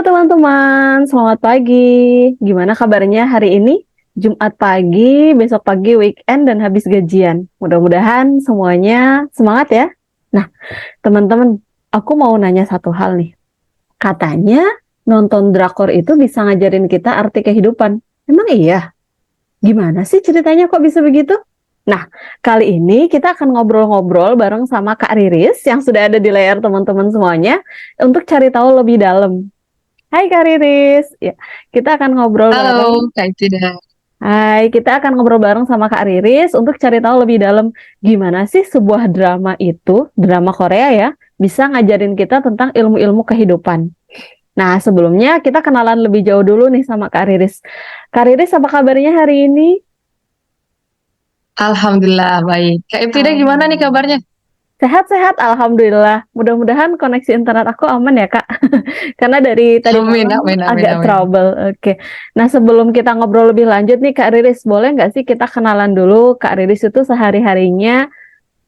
teman-teman, selamat pagi. Gimana kabarnya hari ini? Jumat pagi, besok pagi weekend dan habis gajian. Mudah-mudahan semuanya semangat ya. Nah, teman-teman, aku mau nanya satu hal nih. Katanya nonton drakor itu bisa ngajarin kita arti kehidupan. Emang iya? Gimana sih ceritanya kok bisa begitu? Nah, kali ini kita akan ngobrol-ngobrol bareng sama Kak Riris yang sudah ada di layar teman-teman semuanya untuk cari tahu lebih dalam. Hai Kak Riris, ya, kita akan ngobrol bareng. Halo, Kak Tida. Hai, kita akan ngobrol bareng sama Kak Riris untuk cari tahu lebih dalam gimana sih sebuah drama itu, drama Korea ya, bisa ngajarin kita tentang ilmu-ilmu kehidupan. Nah, sebelumnya kita kenalan lebih jauh dulu nih sama Kak Riris. Kak Riris, apa kabarnya hari ini? Alhamdulillah baik. Kak Tida gimana nih kabarnya? Sehat-sehat, Alhamdulillah. Mudah-mudahan koneksi internet aku aman ya, Kak. Karena dari tadi Amin, malam amin, amin, agak amin. trouble. Oke. Nah, sebelum kita ngobrol lebih lanjut nih, Kak Riris, boleh nggak sih kita kenalan dulu Kak Riris itu sehari-harinya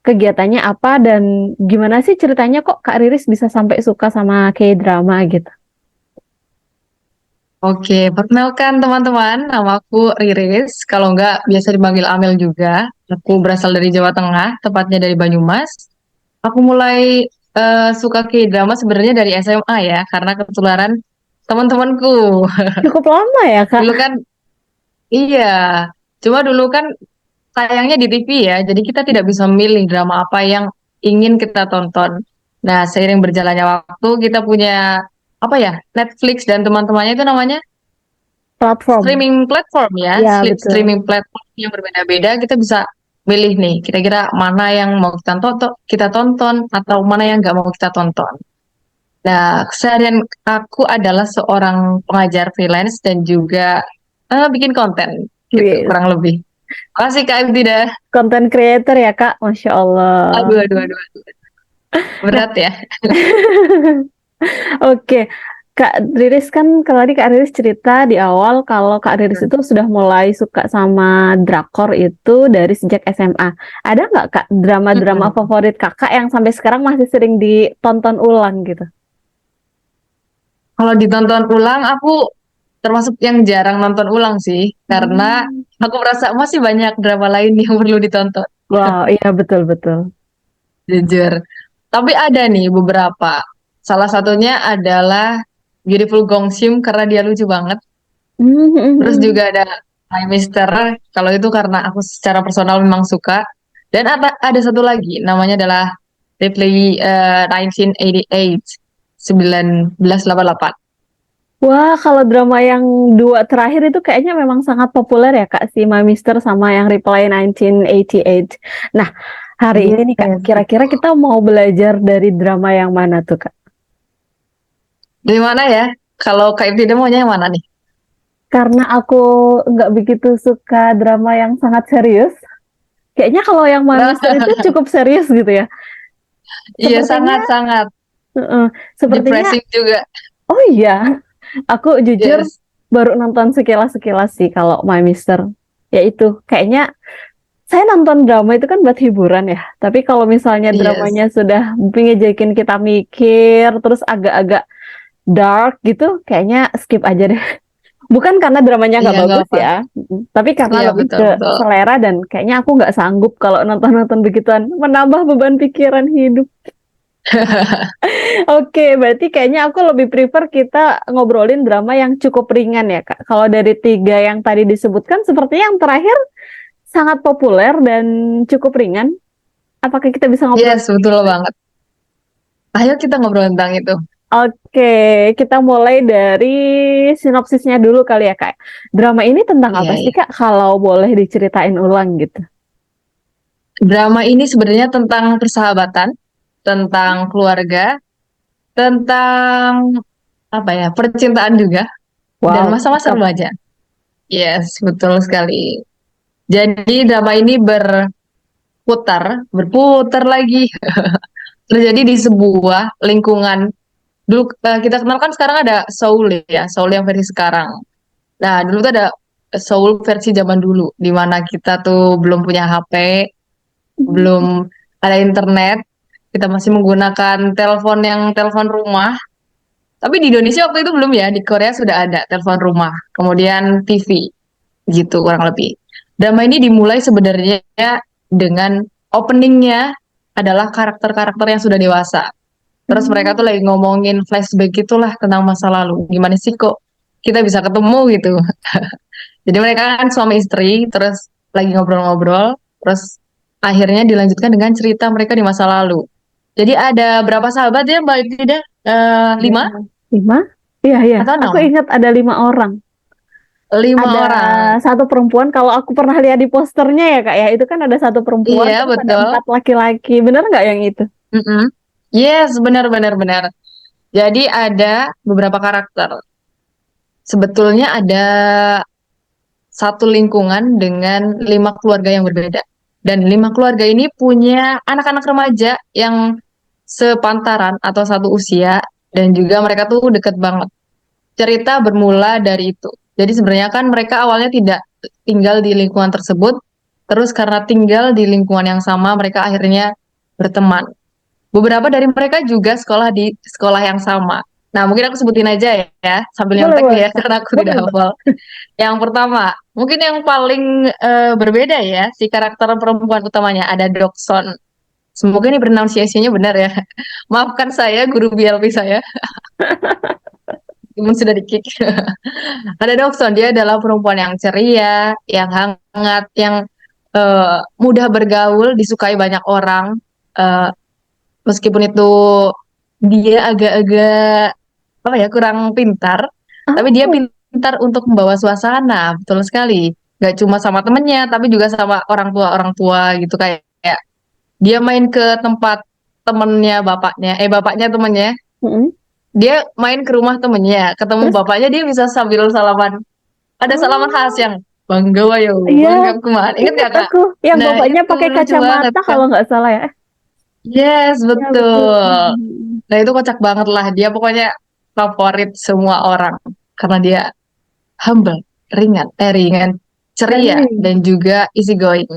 kegiatannya apa dan gimana sih ceritanya kok Kak Riris bisa sampai suka sama K-drama gitu? Oke, perkenalkan teman-teman, namaku Riris. Kalau enggak, biasa dipanggil Amel juga. Aku berasal dari Jawa Tengah, tepatnya dari Banyumas. Aku mulai suka K-drama sebenarnya dari SMA ya, karena ketularan teman-temanku. Cukup lama ya, Kak? Dulu kan, iya. Cuma dulu kan tayangnya di TV ya, jadi kita tidak bisa memilih drama apa yang ingin kita tonton. Nah, seiring berjalannya waktu, kita punya apa ya, Netflix dan teman-temannya itu namanya Platform. streaming platform ya, Ya, betul. streaming platform yang berbeda-beda. Kita bisa milih nih, kira-kira mana yang mau kita tonton atau mana yang nggak mau kita tonton. Nah, keseharian aku adalah seorang pengajar freelance dan juga bikin konten gitu, Wih, kurang lebih. Makasih Kak Tidak. konten creator ya, Kak? Masya Allah. Aduh, aduh, aduh. Nah, Berat ya. oke, Kak Riris kan kalau tadi Kak Riris cerita di awal kalau Kak Riris itu sudah mulai suka sama drakor itu dari sejak SMA. Ada nggak Kak drama-drama Mm-mm. favorit Kakak yang sampai sekarang masih sering ditonton ulang gitu? Kalau ditonton ulang, aku termasuk yang jarang nonton ulang sih, karena Hmm. aku merasa masih banyak drama lain yang perlu ditonton, Wow, iya betul-betul. jujur. Tapi ada nih beberapa. Salah satunya adalah Beautiful Gongsim karena dia lucu banget. Terus juga ada My Mister, kalau itu karena aku secara personal memang suka. Dan ada satu lagi, namanya adalah Replay 1988. Wah, kalau drama yang dua terakhir itu kayaknya memang sangat populer ya Kak, si My Mister sama yang Reply 1988. Nah, hari ini nih Kak, Yes, kira-kira betul. kita mau belajar dari drama yang mana tuh Kak? Dari mana ya? Kalau Kak tidak maunya yang mana nih? Karena aku nggak begitu suka drama yang sangat serius. Kayaknya kalau yang My Mister itu cukup serius gitu ya. Iya, Sepertinya, sangat-sangat eh, sepertinya, depressing juga. oh iya, aku jujur Yes, baru nonton sekilas-sekilas sih kalau My Mister. Yaitu kayaknya saya nonton drama itu kan buat hiburan ya. Tapi kalau misalnya yes. dramanya sudah ngejakin kita mikir, terus agak-agak dark gitu, kayaknya skip aja deh. Bukan karena dramanya Iya, nggak nggak bagus apa. ya, tapi karena Iya, lebih betul, ke betul. selera dan kayaknya aku nggak sanggup kalau nonton-nonton begituan, menambah beban pikiran hidup. Oke, berarti kayaknya aku lebih prefer kita ngobrolin drama yang cukup ringan ya, Kak. Kalau dari tiga yang tadi disebutkan, sepertinya yang terakhir sangat populer dan cukup ringan. Apakah kita bisa ngobrol? Yes, betul banget. Ayo kita ngobrol tentang itu. Oke, kita mulai dari sinopsisnya dulu kali ya, Kak. Drama ini tentang Iya, apa sih, iya. Kak? Kalau boleh diceritain ulang gitu. Drama ini sebenarnya tentang persahabatan, tentang keluarga, tentang apa ya, percintaan juga, dan Wow, masa-masa lengkap. remaja. Yes, betul sekali. Jadi drama ini berputar lagi. Terjadi di sebuah lingkungan. Dulu kita kenal kan sekarang ada Seoul ya, Seoul yang versi sekarang. Nah, dulu tuh ada Seoul versi zaman dulu, di mana kita tuh belum punya HP, belum ada internet, kita masih menggunakan telepon yang telepon rumah. Tapi di Indonesia waktu itu belum ya, di Korea sudah ada telepon rumah, kemudian TV, gitu kurang lebih. Drama ini dimulai sebenarnya dengan openingnya adalah karakter-karakter yang sudah dewasa. Terus mereka tuh Hmm. lagi ngomongin flashback gitulah tentang masa lalu. Gimana sih kok kita bisa ketemu gitu. Jadi mereka kan suami istri, terus lagi ngobrol-ngobrol, terus akhirnya dilanjutkan dengan cerita mereka di masa lalu. Jadi ada berapa sahabat ya Mbak Ida? Ada Lima 5? Iya, iya. atau Aku enam? ingat ada 5 orang. Lima Ada orang. satu perempuan, kalau aku pernah lihat di posternya ya Kak ya, itu kan ada satu perempuan, Iya, terus ada betul. 4 laki-laki. Bener nggak yang itu? Mm-mm. Yes, benar-benar benar. Jadi ada beberapa karakter. Sebetulnya ada satu lingkungan dengan 5 keluarga yang berbeda. Dan 5 keluarga ini punya anak-anak remaja yang sepantaran atau satu usia. Dan juga mereka tuh deket banget. Cerita bermula dari itu. Jadi sebenarnya kan mereka awalnya tidak tinggal di lingkungan tersebut. Terus karena tinggal di lingkungan yang sama, mereka akhirnya berteman. Beberapa dari mereka juga sekolah di sekolah yang sama. Nah, mungkin aku sebutin aja ya, sambil Boleh, nyontek boleh, nih ya, Kak. karena aku tidak Boleh, boleh. hafal. Yang pertama, mungkin yang paling berbeda ya, si karakter perempuan utamanya ada Dokson. Semoga ini pronunciation-nya benar ya. Maafkan saya, guru BLP saya, meskipun sudah di-kick. Ada Dokson, dia adalah perempuan yang ceria, yang hangat, yang mudah bergaul, disukai banyak orang. Eh, Meskipun itu dia agak-agak apa ya kurang pintar, tapi dia Oh, pintar untuk membawa suasana, betul sekali. Gak cuma sama temennya, tapi juga sama orang tua gitu kayak dia main ke tempat temennya bapaknya, bapaknya temennya, mm-mm. dia main ke rumah temennya, ketemu Terus, bapaknya dia bisa sambil salaman. Ada salaman khas oh, yang Bangga wayo, iya, bangga kumaha. Ingat ingat gak Kak? aku. Yang Nah bapaknya itu pakai lucu banget kacamata kan. kalau nggak salah ya. Yes, Iya, betul. betul. Nah itu kocak banget lah. Dia pokoknya favorit semua orang. Karena dia humble, ringan, Dan ceria, ini. dan juga easy going.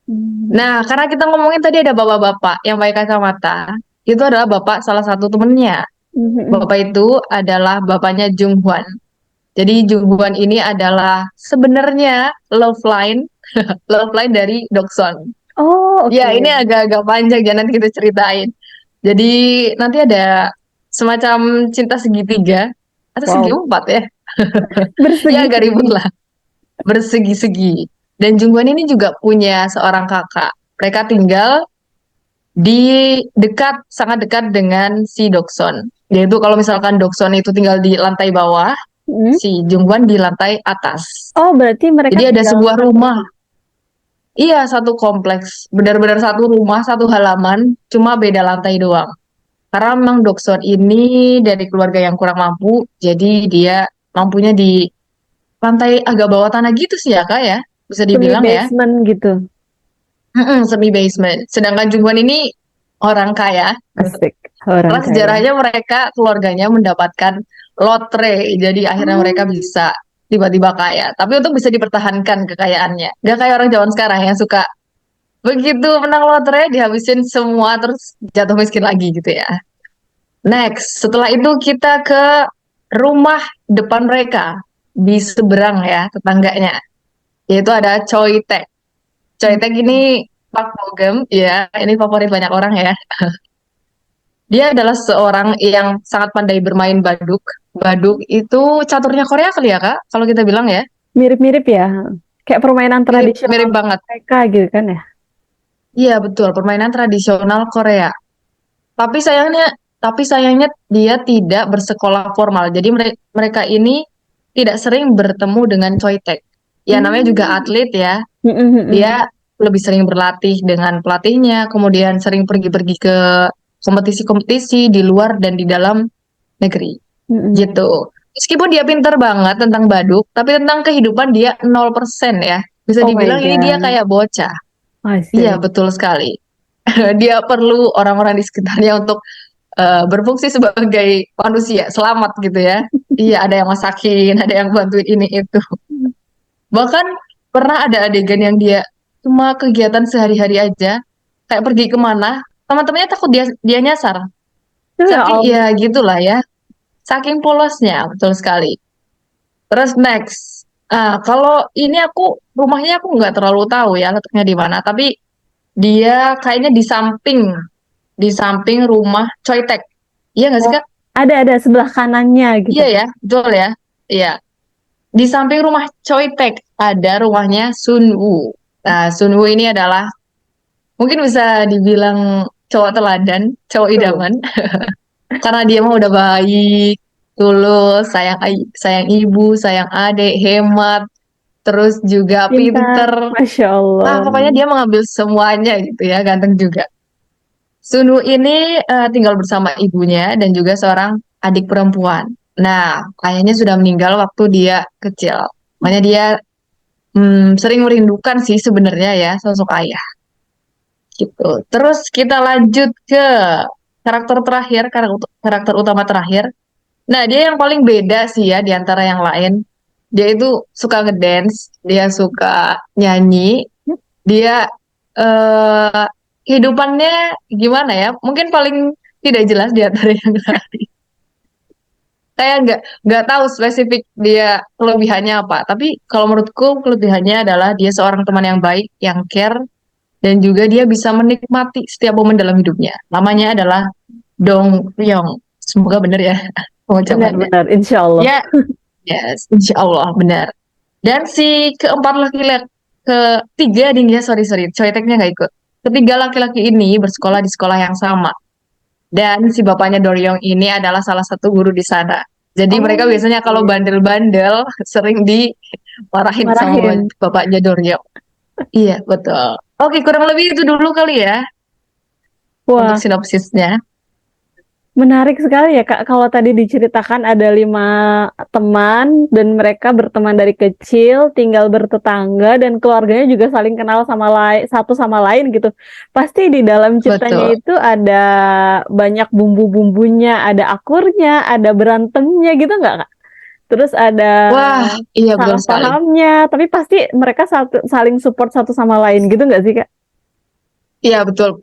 Hmm. Nah, karena kita ngomongin tadi ada bapak-bapak yang pakai kacamata, itu adalah bapak salah satu temennya. Mm-mm. Bapak itu adalah bapaknya Jung Hwan. Jadi Jung Hwan ini adalah sebenarnya love line dari Dokson. Oh, Ya, ini oke. agak-agak panjang, jangan nanti kita ceritain. Jadi nanti ada semacam cinta segitiga atau segi Wow. empat ya. Ya agak ribet Bersegi-segi. lah, bersegi-segi. Dan Jungwon ini juga punya seorang kakak. Mereka tinggal di sangat dekat dengan si Dokson. Yaitu kalau misalkan Dokson itu tinggal di lantai bawah, Mm. si Jungwon di lantai atas. Oh, berarti mereka Jadi ada tinggal sebuah satu rumah. rumah. Iya, satu kompleks. Benar-benar satu rumah, satu halaman, cuma beda lantai doang. Karena memang Dokson ini dari keluarga yang kurang mampu, jadi dia mampunya di lantai agak bawah tanah gitu sih ya kak ya, bisa Semi dibilang ya. basement gitu. Semi basement. Sedangkan Jungwon ini orang kaya, Asik. Orang karena kaya. sejarahnya mereka keluarganya mendapatkan lotre, jadi akhirnya mereka Oh, bisa tiba-tiba kaya. Tapi untuk bisa dipertahankan kekayaannya, gak kayak orang zaman sekarang yang suka begitu menang lotre dihabisin semua terus jatuh miskin lagi gitu ya. Next, setelah itu kita ke rumah depan mereka di seberang ya tetangganya, yaitu ada Choi Taek. Choi Taek hmm. ini Park Bo Gum, ya ini favorit banyak orang ya. Dia adalah seorang yang sangat pandai bermain baduk. Baduk itu caturnya Korea kali ya kak, kalau kita bilang ya. Mirip-mirip ya. Kayak permainan Mirip tradisional mirip banget. mereka gitu kan ya. Iya betul, permainan tradisional Korea. Tapi sayangnya, tapi sayangnya dia tidak bersekolah formal. Jadi mereka ini tidak sering bertemu dengan Choi Taek. Ya namanya juga Hmm. atlet ya. Mm-mm-mm. Dia lebih sering berlatih dengan pelatihnya, kemudian sering pergi-pergi ke kompetisi-kompetisi di luar dan di dalam negeri. Mm-mm. Gitu. Meskipun dia pinter banget tentang baduk, tapi tentang kehidupan dia 0% ya. Bisa Oh my dibilang ini dia God. kayak bocah. I Iya, see. betul sekali. Dia perlu orang-orang di sekitarnya untuk berfungsi sebagai manusia, selamat gitu ya. Iya, ada yang masakin, ada yang bantuin ini itu. Bahkan pernah ada adegan yang dia cuma kegiatan sehari-hari aja, kayak pergi kemana, teman-temannya takut dia dia nyasar. Itu ya Saking ya Allah. gitulah ya, Saking polosnya, betul sekali. Terus next, kalau ini rumahnya aku nggak terlalu tahu ya letaknya di mana, tapi dia kayaknya di samping rumah Choi Taek. Iya nggak sih Oh, Kak? ada sebelah kanannya gitu. Iya ya, betul ya. Iya. Di samping rumah Choi Taek ada rumahnya Sun Woo. Nah, Sun Woo ini adalah mungkin bisa dibilang cowok teladan, cowok Tuh, idaman, karena dia mah udah baik, tulus, sayang ibu, sayang adik, hemat, terus juga pintar, pinter. Masya Ah, Allah. pokoknya dia mengambil semuanya gitu ya, ganteng juga. Sunu ini tinggal bersama ibunya dan juga seorang adik perempuan. Nah, ayahnya sudah meninggal waktu dia kecil. Makanya dia sering merindukan sih sebenarnya ya sosok ayah gitu. Terus kita lanjut ke karakter utama terakhir. Nah, dia yang paling beda sih ya di antara yang lain. Dia itu suka ngedance, dia suka nyanyi, dia eh kehidupannya gimana ya? Mungkin paling tidak jelas di antara yang lain. Saya nggak tahu spesifik dia kelebihannya apa. Tapi kalau menurutku kelebihannya adalah dia seorang teman yang baik, yang care, dan juga dia bisa menikmati setiap momen dalam hidupnya. Namanya adalah Dong Ryong. Semoga benar ya pengucapannya. Benar-benar, insya Allah. Ya, yes, insya Allah benar. Dan si keempat laki-laki, ketiga nih ya, sorry, Choi Taek-nya nggak ikut. Ketiga laki-laki ini bersekolah di sekolah yang sama. Dan si bapaknya Doryong ini adalah salah satu guru di sana. Jadi mereka Oh, biasanya kalau oke. bandel-bandel sering dimarahin sama Marahin. bapaknya Doryong. Iya, betul. Oke, kurang lebih itu dulu kali ya untuk Wah, sinopsisnya. menarik sekali ya Kak. Kalau tadi diceritakan ada 5 teman dan mereka berteman dari kecil, tinggal bertetangga dan keluarganya juga saling kenal sama lain, satu sama lain gitu. Pasti di dalam ceritanya Betul. itu ada banyak bumbu-bumbunya, ada akurnya, ada berantemnya gitu nggak Kak? Terus ada Wah, iya betul salah sekali. pahamnya, tapi pasti mereka saling support satu sama lain gitu nggak sih Kak? Iya, betul.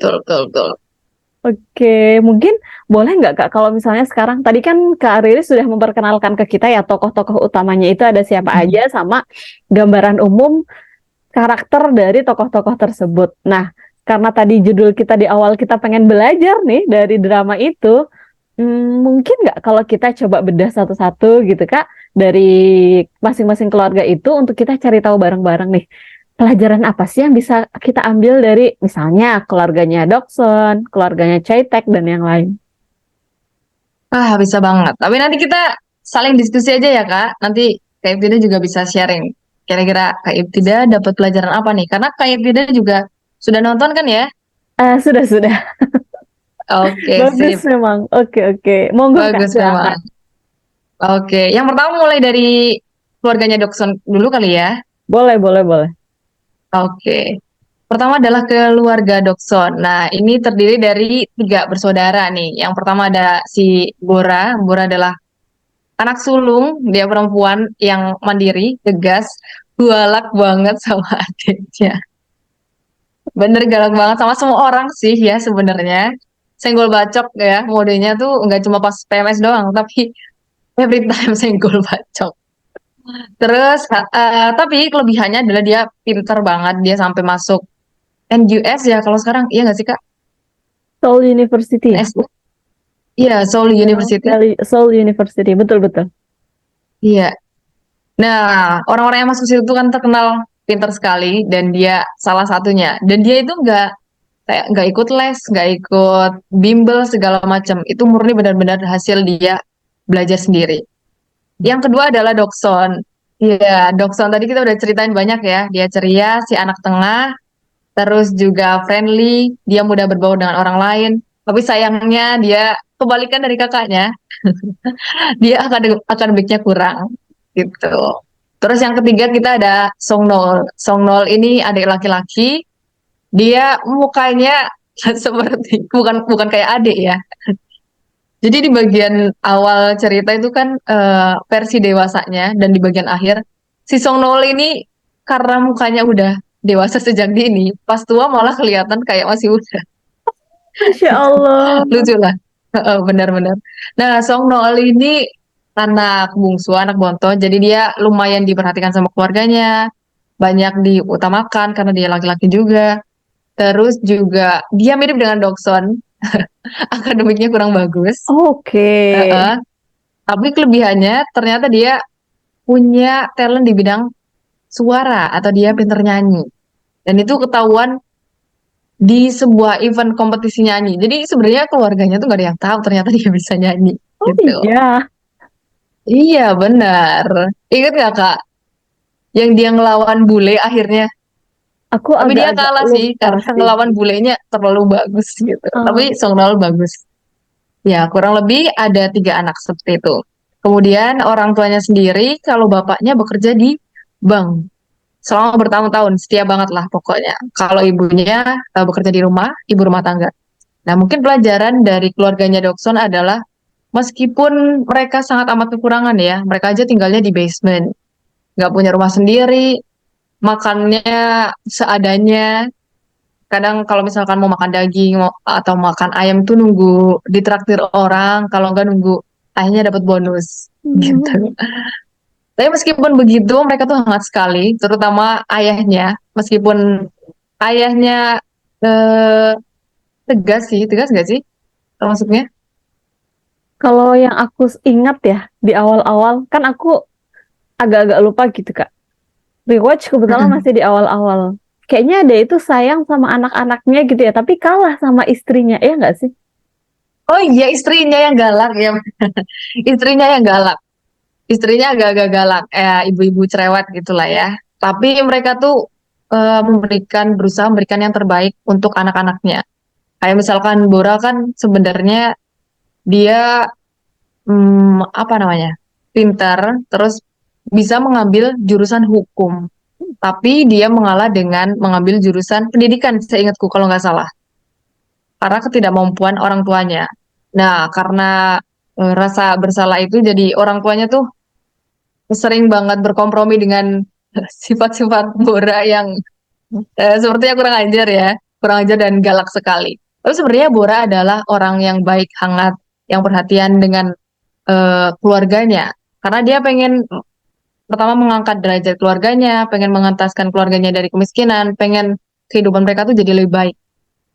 Oke, mungkin boleh nggak Kak kalau misalnya sekarang tadi kan Kak Riri sudah memperkenalkan ke kita ya tokoh-tokoh utamanya itu ada siapa Mhm. aja sama gambaran umum karakter dari tokoh-tokoh tersebut. Nah, karena tadi judul kita di awal kita pengen belajar nih dari drama itu, mungkin nggak kalau kita coba bedah satu-satu gitu Kak dari masing-masing keluarga itu untuk kita cari tahu bareng-bareng nih pelajaran apa sih yang bisa kita ambil dari misalnya keluarganya Dokson, keluarganya Chaitek dan yang lain. Ah, bisa banget. Tapi nanti kita saling diskusi aja ya, Kak. Nanti Kak Ibtida juga bisa sharing. Kira-kira Kak Ibtida dapat pelajaran apa nih? Karena Kak Ibtida juga sudah nonton kan ya? Sudah. Oke, Bagus sip. memang. Oke, oke. Monggo Kak, Bagus silakan. memang. Oke, yang pertama mulai dari keluarganya Dokson dulu kali ya. Boleh, boleh, boleh. Oke. Pertama adalah keluarga Dokson. Nah, ini terdiri dari tiga bersaudara nih. Yang pertama ada si Bora. Bora adalah anak sulung, dia perempuan yang mandiri, tegas, galak banget sama adiknya. Bener galak banget sama semua orang sih ya sebenarnya. Senggol bacok ya, modenya tuh nggak cuma pas PMS doang, tapi every time senggol bacok. Terus, tapi kelebihannya adalah dia pinter banget, dia sampai masuk NUS ya kalau sekarang, iya nggak sih Kak? Seoul University ya? NSU? Iya, Seoul University. Seoul University, betul-betul. Iya. Nah, orang-orang yang masuk situ kan terkenal pinter sekali dan dia salah satunya. Dan dia itu kayak nggak ikut les, nggak ikut bimbel segala macam. Itu murni benar-benar hasil dia belajar sendiri. Yang kedua adalah Dokson. Iya, Dokson tadi kita udah ceritain banyak ya. Dia ceria, si anak tengah, terus juga friendly, dia mudah berbaur dengan orang lain. Tapi sayangnya dia kebalikan dari kakaknya, dia akademiknya kurang gitu. Terus yang ketiga kita ada Song Nol. Song Nol ini adik laki-laki, dia mukanya seperti bukan bukan kayak adik ya. Jadi di bagian awal cerita itu kan versi dewasanya dan di bagian akhir si Song Nol ini karena mukanya udah dewasa sejak dini, pas tua malah kelihatan kayak masih muda. Masya Allah. Lucu lah. Heeh, benar-benar. Nah, Song Noel ini anak bungsu, anak bontot, jadi dia lumayan diperhatikan sama keluarganya, banyak diutamakan karena dia laki-laki juga. Terus juga dia mirip dengan Dokson, akademiknya kurang bagus. Oke. Heeh. Tapi kelebihannya ternyata dia punya talent di bidang suara atau dia pinter nyanyi. Dan itu ketahuan di sebuah event kompetisi nyanyi. Jadi sebenarnya keluarganya tuh gak ada yang tahu ternyata dia bisa nyanyi Oh gitu. iya, Iya benar. Ingat gak Kak? Yang dia ngelawan bule akhirnya. aku Tapi dia agak-agak kalah sih lupa karena sih. ngelawan bulenya terlalu bagus gitu. Tapi Ah, Song Noel bagus. Ya kurang lebih ada 3 anak seperti itu. Kemudian orang tuanya sendiri kalau bapaknya bekerja di bank selama bertahun-tahun, setia banget lah pokoknya. Kalau ibunya bekerja di rumah, ibu rumah tangga. Nah mungkin pelajaran dari keluarganya Dokson adalah meskipun mereka sangat amat kekurangan ya, mereka aja tinggalnya di basement, nggak punya rumah sendiri, makannya seadanya. Kadang kalau misalkan mau makan daging atau makan ayam tuh nunggu ditraktir orang, kalau nggak nunggu ayahnya dapat bonus gitu. hmm. Tapi meskipun begitu, mereka tuh hangat sekali, terutama ayahnya. Meskipun ayahnya eh, tegas sih, tegas nggak sih termasuknya? Kalau yang aku ingat ya di awal-awal, kan aku agak-agak lupa gitu Kak. Rewatch kebetulan Mm-mm. masih di awal-awal. Kayaknya dia itu sayang sama anak-anaknya gitu ya, tapi kalah sama istrinya, ya nggak sih? Oh iya, istrinya yang galak ya. Istrinya yang galak. Istrinya agak-agak galak, ibu-ibu cerewet gitulah ya. Tapi mereka tuh berusaha memberikan yang terbaik untuk anak-anaknya. Kayak misalkan Bora kan sebenarnya dia apa namanya, pintar, terus bisa mengambil jurusan hukum. Tapi dia mengalah dengan mengambil jurusan pendidikan, seingatku kalau nggak salah, karena ketidakmampuan orang tuanya. Nah, karena rasa bersalah itu, jadi orang tuanya tuh sering banget berkompromi dengan sifat-sifat Bora yang sepertinya kurang ajar ya, kurang ajar dan galak sekali. Tapi sebenarnya Bora adalah orang yang baik, hangat, yang perhatian dengan keluarganya. Karena dia pengen pertama mengangkat derajat keluarganya, pengen mengentaskan keluarganya dari kemiskinan, pengen kehidupan mereka tuh jadi lebih baik.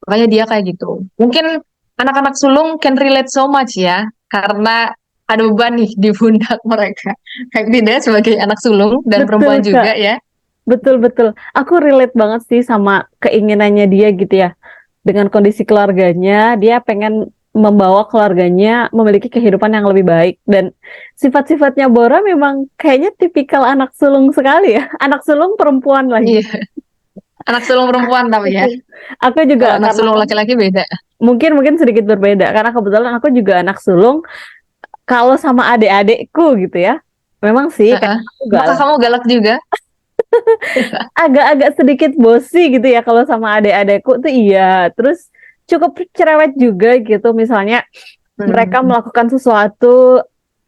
Makanya dia kayak gitu. Mungkin anak-anak sulung can relate so much ya, karena ada beban nih di pundak mereka. Kayak tidak sebagai anak sulung dan Betul perempuan Kak, juga ya. betul-betul. Aku relate banget sih sama keinginannya dia gitu ya. Dengan kondisi keluarganya, dia pengen membawa keluarganya memiliki kehidupan yang lebih baik. Dan sifat-sifatnya Bora memang kayaknya tipikal anak sulung sekali ya. Anak sulung perempuan lagi. Iya, anak sulung perempuan tapi ya. Aku juga Kalau anak karena sulung laki-laki beda. mungkin mungkin sedikit berbeda karena kebetulan aku juga anak sulung. Kalau sama adik-adikku gitu ya, memang sih Heeh. kadang aku Apakah galak. kamu galak juga? Agak-agak sedikit bosi gitu ya kalau sama adik-adikku tuh iya. Terus cukup cerewet juga gitu. Misalnya mereka Hmm. melakukan sesuatu,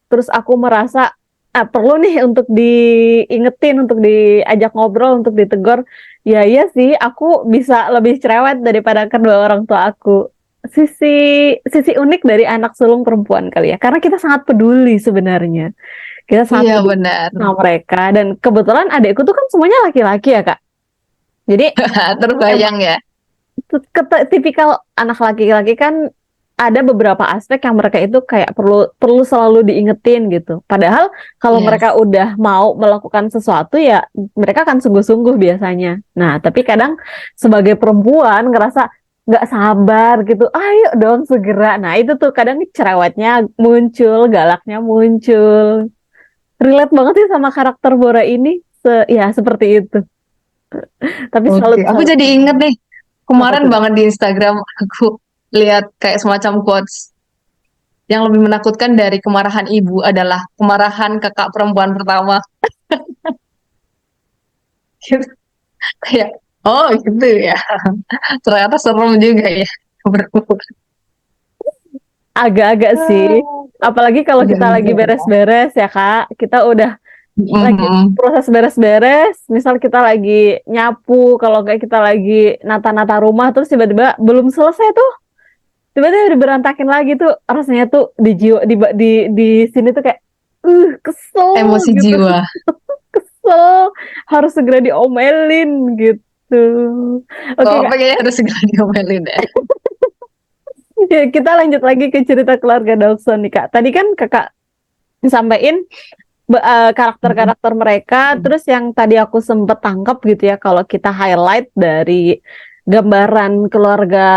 terus aku merasa perlu nih untuk diingetin, untuk diajak ngobrol, untuk ditegur. Ya iya sih, aku bisa lebih cerewet daripada kedua orang tua aku. Sisi sisi unik dari anak sulung perempuan kali ya, karena kita sangat peduli sebenarnya. Kita sangat Iya peduli benar. sama mereka dan kebetulan adikku tuh kan semuanya laki-laki ya Kak. Jadi emang Terbayang ya. tipikal anak laki-laki kan ada beberapa aspek yang mereka itu kayak perlu perlu selalu diingetin gitu. Padahal kalau mereka Yes. udah mau melakukan sesuatu ya mereka akan sungguh-sungguh biasanya. Nah, tapi kadang sebagai perempuan ngerasa nggak sabar gitu. Ayo dong segera. Nah, itu tuh kadang cerewetnya muncul, galaknya muncul. Relate banget sih sama karakter Bora ini. Ya, seperti itu. Tapi Oke, salut aku salut. jadi inget nih, Apa kemarin tuh? banget di Instagram aku lihat kayak semacam quotes yang lebih menakutkan dari kemarahan ibu adalah kemarahan kakak perempuan pertama. Gitu. Kayak, oh gitu ya. Ternyata serem juga ya. Agak-agak sih. Apalagi kalau kita lagi Agak-agak ya. beres-beres ya Kak. Kita udah lagi Mhm. proses beres-beres. Misal kita lagi nyapu, kalau kayak kita lagi nata-nata rumah, terus tiba-tiba belum selesai tuh. tiba-tiba berantakin lagi tuh rasanya tuh di jiwa di sini tuh kayak kesel Emosi gitu. jiwa. Kesel, harus segera diomelin gitu. Oke Oh, Kak, kayaknya harus segera diomelin ya. ya, kita lanjut lagi ke cerita keluarga Dawson nih Kak. Tadi kan Kakak sampaikan karakter-karakter mereka, terus yang tadi aku sempet tangkap gitu ya, kalau kita highlight dari gambaran keluarga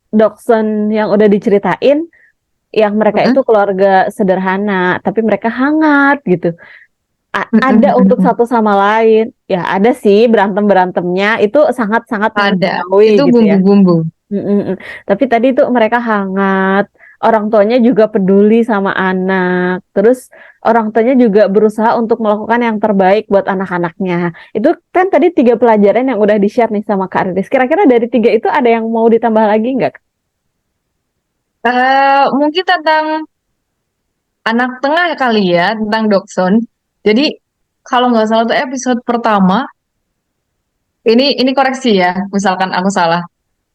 Dawson yang udah diceritain, yang mereka itu keluarga sederhana, tapi mereka hangat gitu. Ada untuk satu sama lain. Ya ada sih berantem-berantemnya, itu sangat-sangat Ada. Itu manusiawi gitu ya. bumbu-bumbu. Mm-mm. Tapi tadi tuh mereka hangat, orang tuanya juga peduli sama anak. Terus orang tuanya juga berusaha untuk melakukan yang terbaik buat anak-anaknya. Itu kan tadi 3 pelajaran yang udah di-share nih sama Kak Riris. Kira-kira dari 3 itu ada yang mau ditambah lagi nggak? Mungkin tentang anak tengah kali ya, tentang Dokson. Jadi kalau nggak salah tuh episode pertama, ini koreksi ya, misalkan aku salah.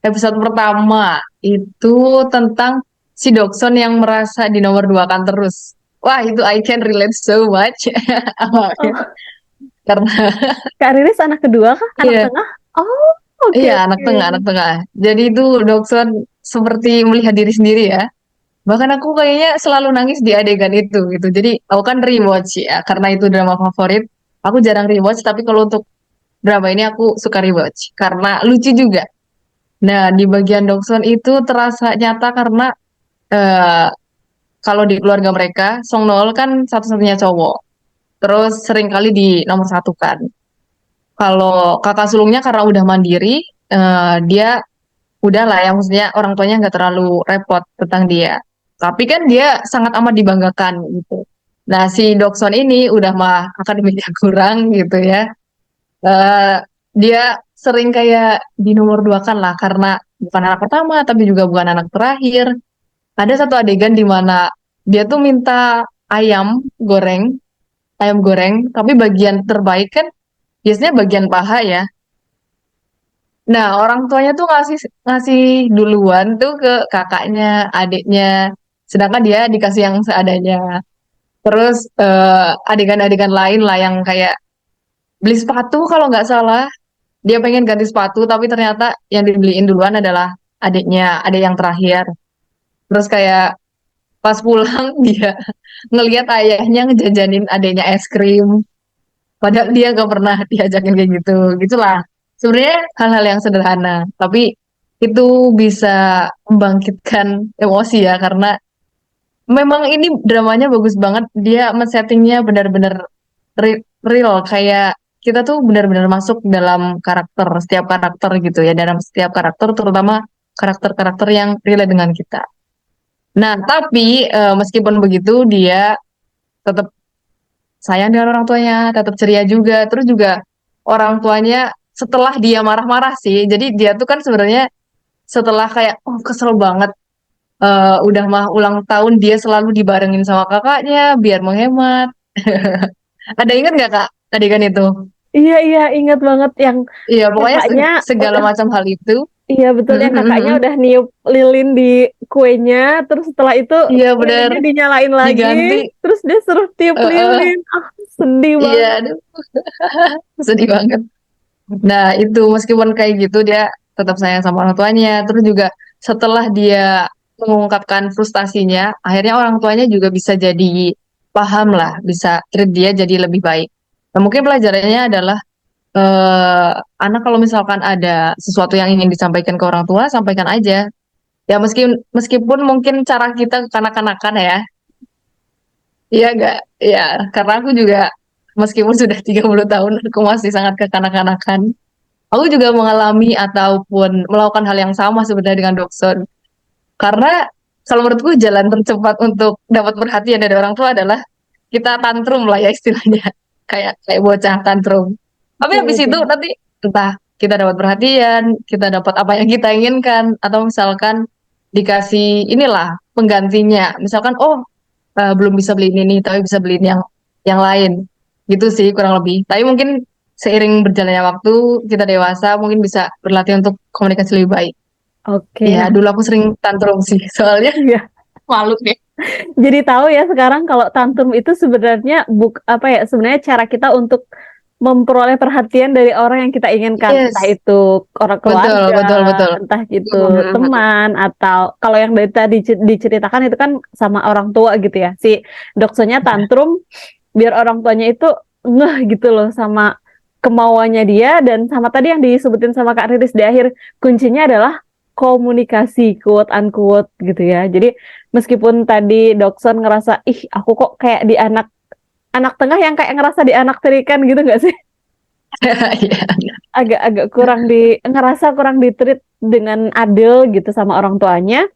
Episode pertama itu tentang si Dokson yang merasa di nomor dua kan terus. Wah, itu I can relate so much. Oh, Karena Kak Riris anak kedua kah? Anak iya, tengah? Oh, oke iya anak oke. tengah, anak tengah. Jadi itu Dokson seperti melihat diri sendiri ya. Bahkan aku kayaknya selalu nangis di adegan itu gitu. Jadi aku kan rewatch ya, karena itu drama favorit. Aku jarang rewatch, tapi kalau untuk drama ini aku suka rewatch karena lucu juga. Nah, di bagian Dokson itu terasa nyata karena eh, kalau di keluarga mereka, Song Noel kan satu-satunya cowok. Terus sering kali di nomor satu kan. Kalau kakak sulungnya karena udah mandiri, dia udah lah ya, maksudnya orang tuanya nggak terlalu repot tentang dia. Tapi kan dia sangat amat dibanggakan gitu. Nah, si Dokson ini udah mah akademiknya kurang gitu ya. Eh, Dia sering kayak di nomor dua kan lah karena bukan anak pertama tapi juga bukan anak terakhir. Ada satu adegan di mana dia tuh minta ayam goreng, ayam goreng, tapi bagian terbaik kan biasanya bagian paha ya. Nah, orang tuanya tuh ngasih ngasih duluan tuh ke kakaknya, adiknya, sedangkan dia dikasih yang seadanya. Terus adegan-adegan lain lah yang kayak beli sepatu kalau nggak salah, dia pengen ganti sepatu tapi ternyata yang dibeliin duluan adalah adiknya, adik yang terakhir. Terus kayak pas pulang dia ngelihat ayahnya ngejajanin adiknya es krim, padahal dia nggak pernah diajakin kayak gitu. Gitulah. Sebenarnya hal-hal yang sederhana, tapi itu bisa membangkitkan emosi ya karena memang ini dramanya bagus banget. Dia men-settingnya benar-benar real, kayak kita tuh benar-benar masuk dalam karakter setiap karakter gitu ya, dalam setiap karakter terutama karakter-karakter yang relate dengan kita. Nah, tapi meskipun begitu dia tetap sayang dengan orang tuanya, tetap ceria juga. Terus juga orang tuanya setelah dia marah-marah sih. Jadi dia tuh kan sebenarnya setelah kayak oh kesel banget, udah mah ulang tahun dia selalu dibarengin sama kakaknya biar menghemat. Ada ingat nggak Kak adegan itu? Iya iya ingat banget yang Iya, pokoknya kakaknya segala udah. macam hal itu. Iya betul yang kakaknya udah niup lilin di kuenya, terus setelah itu Iya benar, lilinnya dinyalain lagi, diganti. terus dia suruh tiup eh, eh, lilin. Ah, sedih iya, banget. aduh, sedih banget. Nah, itu meskipun kayak gitu dia tetap sayang sama orang tuanya. Terus juga setelah dia mengungkapkan frustasinya, akhirnya orang tuanya juga bisa jadi paham lah, bisa treat dia jadi lebih baik. Nah, mungkin pelajarannya adalah eh, anak kalau misalkan ada sesuatu yang ingin disampaikan ke orang tua, sampaikan aja. Ya meskipun mungkin cara kita kekanak-kanakan ya, iya gak? Ya, karena aku juga meskipun sudah 30 tahun, aku masih sangat kekanak-kanakan. Aku juga mengalami ataupun melakukan hal yang sama sebenarnya dengan Dokson. Karena kalau menurutku jalan tercepat untuk dapat perhatian dari orang tua adalah kita tantrum lah ya istilahnya. Kayak bocah tantrum. Tapi Iya habis itu sih. nanti entah kita dapat perhatian, kita dapat apa yang kita inginkan, atau misalkan dikasih inilah penggantinya. Misalkan, oh belum bisa beli ini, tapi bisa beli ini yang lain. Gitu sih kurang lebih. Tapi mungkin seiring berjalannya waktu, kita dewasa mungkin bisa berlatih untuk komunikasi lebih baik. Oke, Ya, nah, dulu aku sering tantrum sih, soalnya iya. malu deh. Jadi tahu ya sekarang kalau tantrum itu sebenarnya apa ya, sebenarnya cara kita untuk memperoleh perhatian dari orang yang kita inginkan, entah Yes, itu orang betul, keluarga, betul, betul. entah itu Mhm. teman, atau kalau yang dari tadi diceritakan itu kan sama orang tua gitu ya. Si dokternya tantrum biar orang tuanya itu ngeh gitu loh sama kemauannya dia, dan sama tadi yang disebutin sama Kak Riris di akhir, kuncinya adalah komunikasi, quote unquote gitu ya. Jadi meskipun tadi Dokson ngerasa, ih aku kok kayak di anak anak tengah yang kayak ngerasa di anak tirikan gitu nggak sih? Iya. Agak-agak ngerasa kurang ditreat dengan adil gitu sama orang tuanya.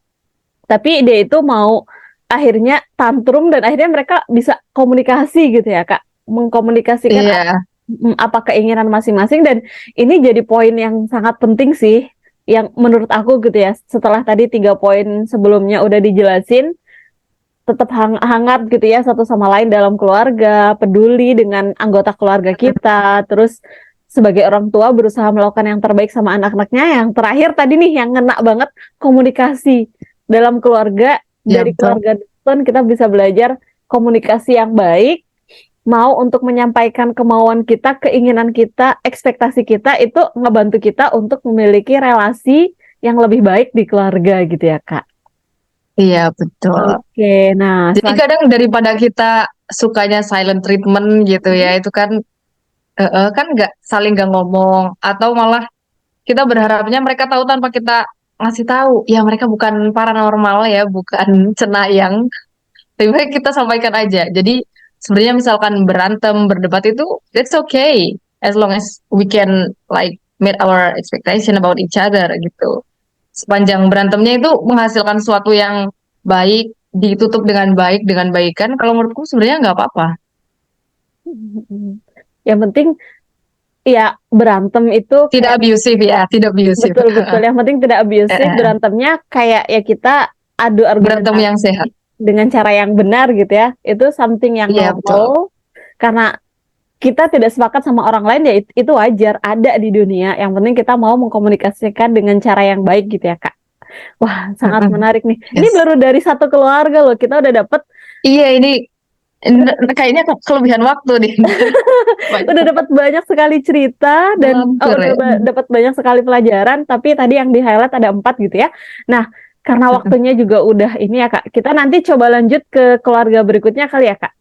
Tapi dia itu mau akhirnya tantrum dan akhirnya mereka bisa komunikasi gitu ya Kak. Mengkomunikasikan Iya, apa keinginan masing-masing, dan ini jadi poin yang sangat penting sih yang menurut aku gitu ya. Setelah tadi 3 poin sebelumnya udah dijelasin, tetap hangat gitu ya satu sama lain dalam keluarga, peduli dengan anggota keluarga kita, terus sebagai orang tua berusaha melakukan yang terbaik sama anak-anaknya. Yang terakhir tadi nih yang ngena banget, komunikasi dalam keluarga. iya Dari betul. keluarga Dukun kita bisa belajar komunikasi yang baik, mau untuk menyampaikan kemauan kita, keinginan kita, ekspektasi kita, itu ngebantu kita untuk memiliki relasi yang lebih baik di keluarga gitu ya Kak. Iya betul. Oke, nah Jadi kadang daripada kita sukanya silent treatment gitu ya, itu kan kan nggak saling nggak ngomong, atau malah kita berharapnya mereka tahu tanpa kita ngasih tahu. Ya mereka bukan paranormal ya, bukan cenayang. Lebih baik kita sampaikan aja. Jadi sebenarnya misalkan berantem, berdebat itu it's okay as long as we can like meet our expectation about each other gitu. Sepanjang berantemnya itu menghasilkan sesuatu yang baik, ditutup dengan baik, dengan baikan, kalau menurutku sebenarnya nggak apa-apa. yang penting ya berantem itu Tidak kayak abusive ya, tidak abusive. betul-betul, yang penting tidak abusive, berantemnya kayak ya kita adu Berantem yang argumentasi sehat. dengan cara yang benar gitu ya, itu something yang Iya betul. normal. Karena kita tidak sepakat sama orang lain ya itu wajar, ada di dunia. Yang penting kita mau mengkomunikasikan dengan cara yang baik gitu ya Kak. Wah, sangat menarik nih. Ini Yes. baru dari satu keluarga loh, kita udah dapet Iya ini kayaknya kelebihan waktu nih. Banyak udah dapat banyak sekali cerita, dan ngelantur udah ya. dapat banyak sekali pelajaran. Tapi tadi yang di highlight ada 4 gitu ya. Nah, karena waktunya juga udah ini ya Kak, kita nanti coba lanjut ke keluarga berikutnya kali ya Kak.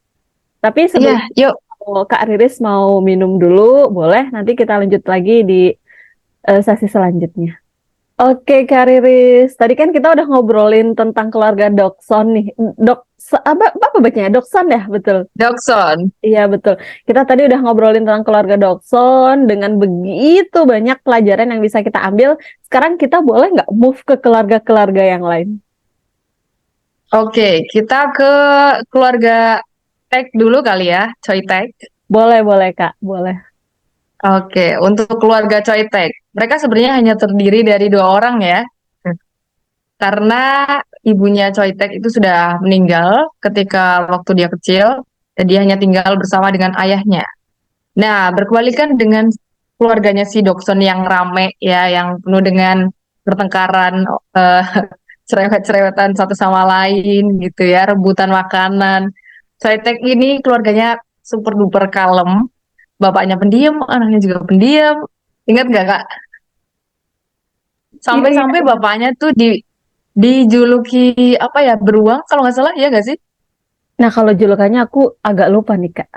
Tapi Iya, sebelum yuk. Kak Riris mau minum dulu, boleh nanti kita lanjut lagi di sesi selanjutnya. Oke Kak Riris, tadi kan kita udah ngobrolin tentang keluarga Dokson nih. Apa bacanya? Dokson ya, betul. Dokson. Iya betul. Kita tadi udah ngobrolin tentang keluarga Dokson dengan begitu banyak pelajaran yang bisa kita ambil. Sekarang kita boleh nggak move ke keluarga-keluarga yang lain? Oke, kita ke keluarga Tech dulu kali ya, Choi Tech. Boleh, boleh Kak, boleh. Oke, untuk keluarga Choi Tech, mereka sebenarnya hanya terdiri dari 2 orang ya. Karena ibunya Choi Tech itu sudah meninggal ketika waktu dia kecil, dan dia hanya tinggal bersama dengan ayahnya. Nah, berkebalikan dengan keluarganya si Dokson yang rame ya, yang penuh dengan pertengkaran, eh, cerewet-cerewetan satu sama lain gitu ya, rebutan makanan. Soetek ini keluarganya super duper kalem, bapaknya pendiam, anaknya juga pendiam. Ingat nggak Kak? Iya, iya. Sampai-sampai bapaknya tuh dijuluki apa ya, beruang kalau nggak salah, ya nggak sih? Nah kalau julukannya aku agak lupa nih Kak.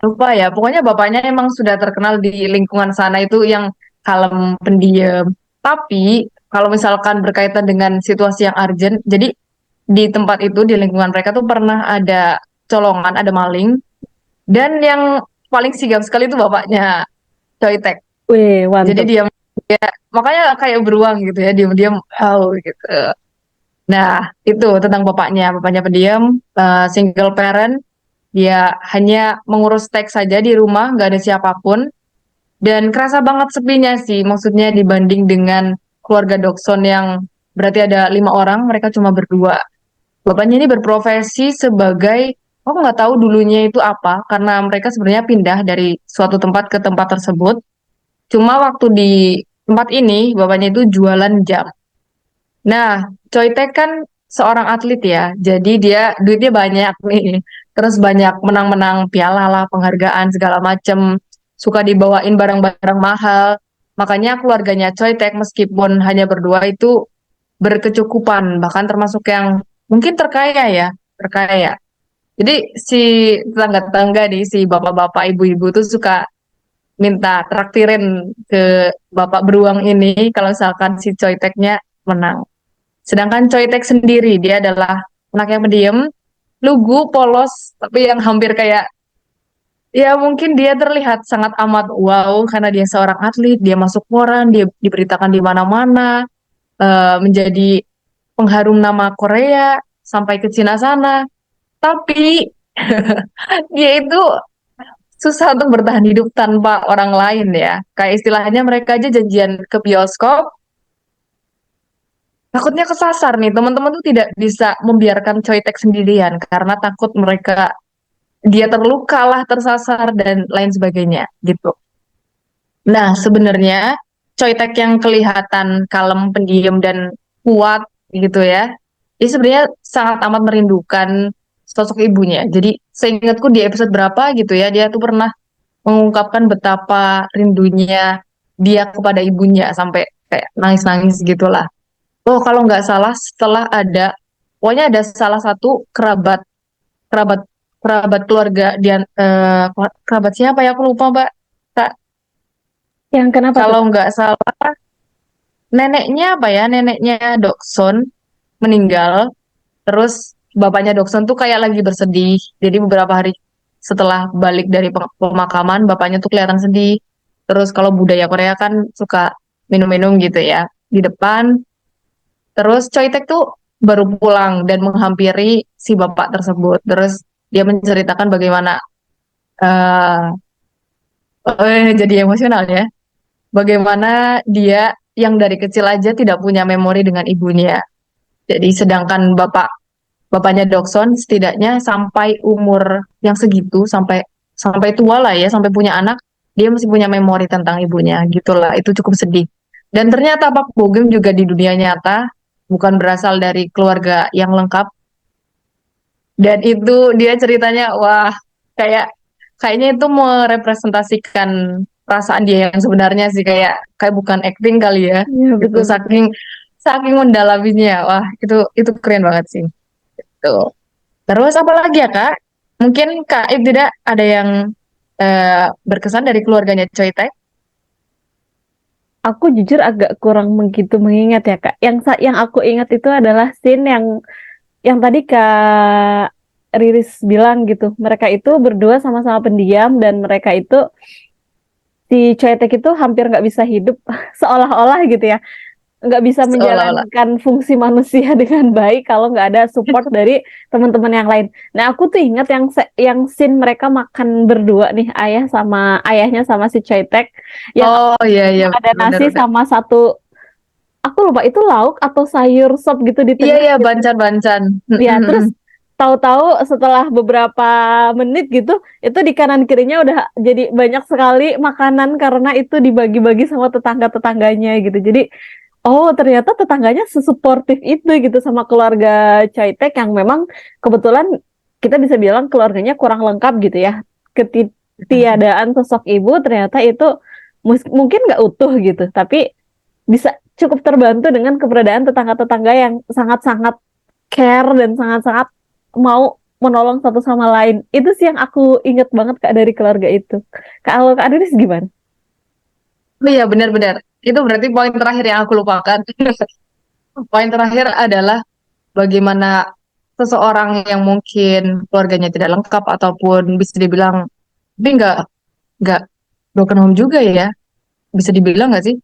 Lupa ya, pokoknya bapaknya emang sudah terkenal di lingkungan sana itu yang kalem, pendiam. Tapi kalau misalkan berkaitan dengan situasi yang urgent, jadi di tempat itu, di lingkungan mereka tuh pernah ada colongan, ada maling, dan yang paling sigap sekali itu bapaknya Choi Tek. Wih, Jadi mantep. dia makanya kayak beruang gitu ya, diam-diam, gitu. Nah, itu tentang bapaknya. Bapaknya pendiam, single parent, dia hanya mengurus teks saja di rumah, nggak ada siapapun. Dan kerasa banget sepinya sih, maksudnya dibanding dengan keluarga Dokson yang berarti ada 5 orang, mereka cuma berdua. Bapaknya ini berprofesi sebagai, aku nggak tahu dulunya itu apa, karena mereka sebenarnya pindah dari suatu tempat ke tempat tersebut. Cuma waktu di tempat ini, bapaknya itu jualan jam. Nah, Choi Taek kan seorang atlet ya, jadi dia duitnya banyak nih. Terus banyak menang-menang piala lah, penghargaan segala macem. Suka dibawain barang-barang mahal. Makanya keluarganya Choi Taek meskipun hanya berdua itu berkecukupan, bahkan termasuk yang mungkin terkaya ya, terkaya. Jadi si tetangga-tetangga nih, si bapak-bapak, ibu-ibu tuh suka minta traktirin ke bapak beruang ini kalau misalkan si Choi Taek-nya menang. Sedangkan Choi Taek sendiri, dia adalah anak yang pendiam, lugu, polos, tapi yang hampir kayak, ya mungkin dia terlihat sangat amat wow karena dia seorang atlet, dia masuk koran, dia diberitakan di mana-mana, menjadi pengharum nama Korea sampai ke Cina sana. Tapi dia itu susah untuk bertahan hidup tanpa orang lain ya. Kayak istilahnya mereka aja janjian ke bioskop, takutnya kesasar nih. Teman-teman tuh tidak bisa membiarkan Choi Taek sendirian karena takut mereka dia terluka lah, tersasar dan lain sebagainya gitu. Nah, sebenarnya Choi Taek yang kelihatan kalem, pendiam dan kuat gitu ya. Dia sebenarnya sangat amat merindukan sosok ibunya. Jadi seingatku di episode berapa gitu ya, dia tuh pernah mengungkapkan betapa rindunya dia kepada ibunya sampai kayak nangis-nangis gitulah. Oh, kalau nggak salah setelah ada, pokoknya ada salah satu kerabat kerabat kerabat keluarga dia, kerabat siapa ya aku lupa Mbak. Kak, Yang kenapa tuh? kalau nggak salah neneknya apa ya, neneknya Dokson meninggal, terus bapaknya Dokson tuh kayak lagi bersedih. Jadi beberapa hari setelah balik dari pemakaman, bapaknya tuh kelihatan sedih. Terus kalau budaya Korea kan suka minum-minum gitu ya di depan. Terus Choi Taek tuh baru pulang dan menghampiri si bapak tersebut. Terus dia menceritakan bagaimana, eh jadi emosional ya. Bagaimana dia yang dari kecil aja tidak punya memori dengan ibunya. Jadi sedangkan bapaknya Dokson setidaknya sampai umur yang segitu, sampai sampai tua lah ya, sampai punya anak, dia masih punya memori tentang ibunya gitulah. Itu cukup sedih. Dan ternyata Pak Bogem juga di dunia nyata bukan berasal dari keluarga yang lengkap. Dan itu dia ceritanya, wah, kayak kayaknya itu merepresentasikan perasaan dia yang sebenarnya sih, kayak kayak bukan acting kali ya. Iya, Itu betul-betul. saking saking mendalaminya. Wah, itu keren banget sih. Tuh. Terus apa lagi ya, Kak? Mungkin Kak Ib tidak ada yang berkesan dari keluarganya Choi Taek? Aku jujur agak kurang begitu mengingat ya Kak. Yang aku ingat itu adalah scene yang tadi Kak Riris bilang gitu. Mereka itu berdua sama-sama pendiam dan mereka itu si Choi Taek itu hampir nggak bisa hidup seolah-olah gitu ya. Nggak bisa Seolah-olah. menjalankan fungsi manusia dengan baik kalau nggak ada support dari teman-teman yang lain. Nah, aku tuh ingat yang scene mereka makan berdua nih, ayahnya sama si Choi Taek, yang Oh iya iya, yang ada nasi benar-benar. sama satu, aku lupa itu lauk atau sayur sop gitu di Iya tengah iya, gitu. bancan-bancan. Ya, terus tahu-tahu setelah beberapa menit gitu, itu di kanan kirinya udah jadi banyak sekali makanan karena itu dibagi-bagi sama tetangga-tetangganya gitu. Jadi oh, ternyata tetangganya sesuportif itu gitu sama keluarga Choi Taek yang memang kebetulan kita bisa bilang keluarganya kurang lengkap gitu ya. Ketiadaan sosok ibu ternyata itu mungkin nggak utuh gitu, tapi bisa cukup terbantu dengan keberadaan tetangga-tetangga yang sangat-sangat care dan sangat-sangat mau menolong satu sama lain. Itu sih yang aku inget banget Kak dari keluarga itu. Kalau Kak Adris gimana? Oh iya, benar-benar. Itu berarti poin terakhir yang aku lupakan. Poin terakhir adalah bagaimana seseorang yang mungkin keluarganya tidak lengkap ataupun bisa dibilang, tapi nggak broken home juga ya, bisa dibilang nggak sih?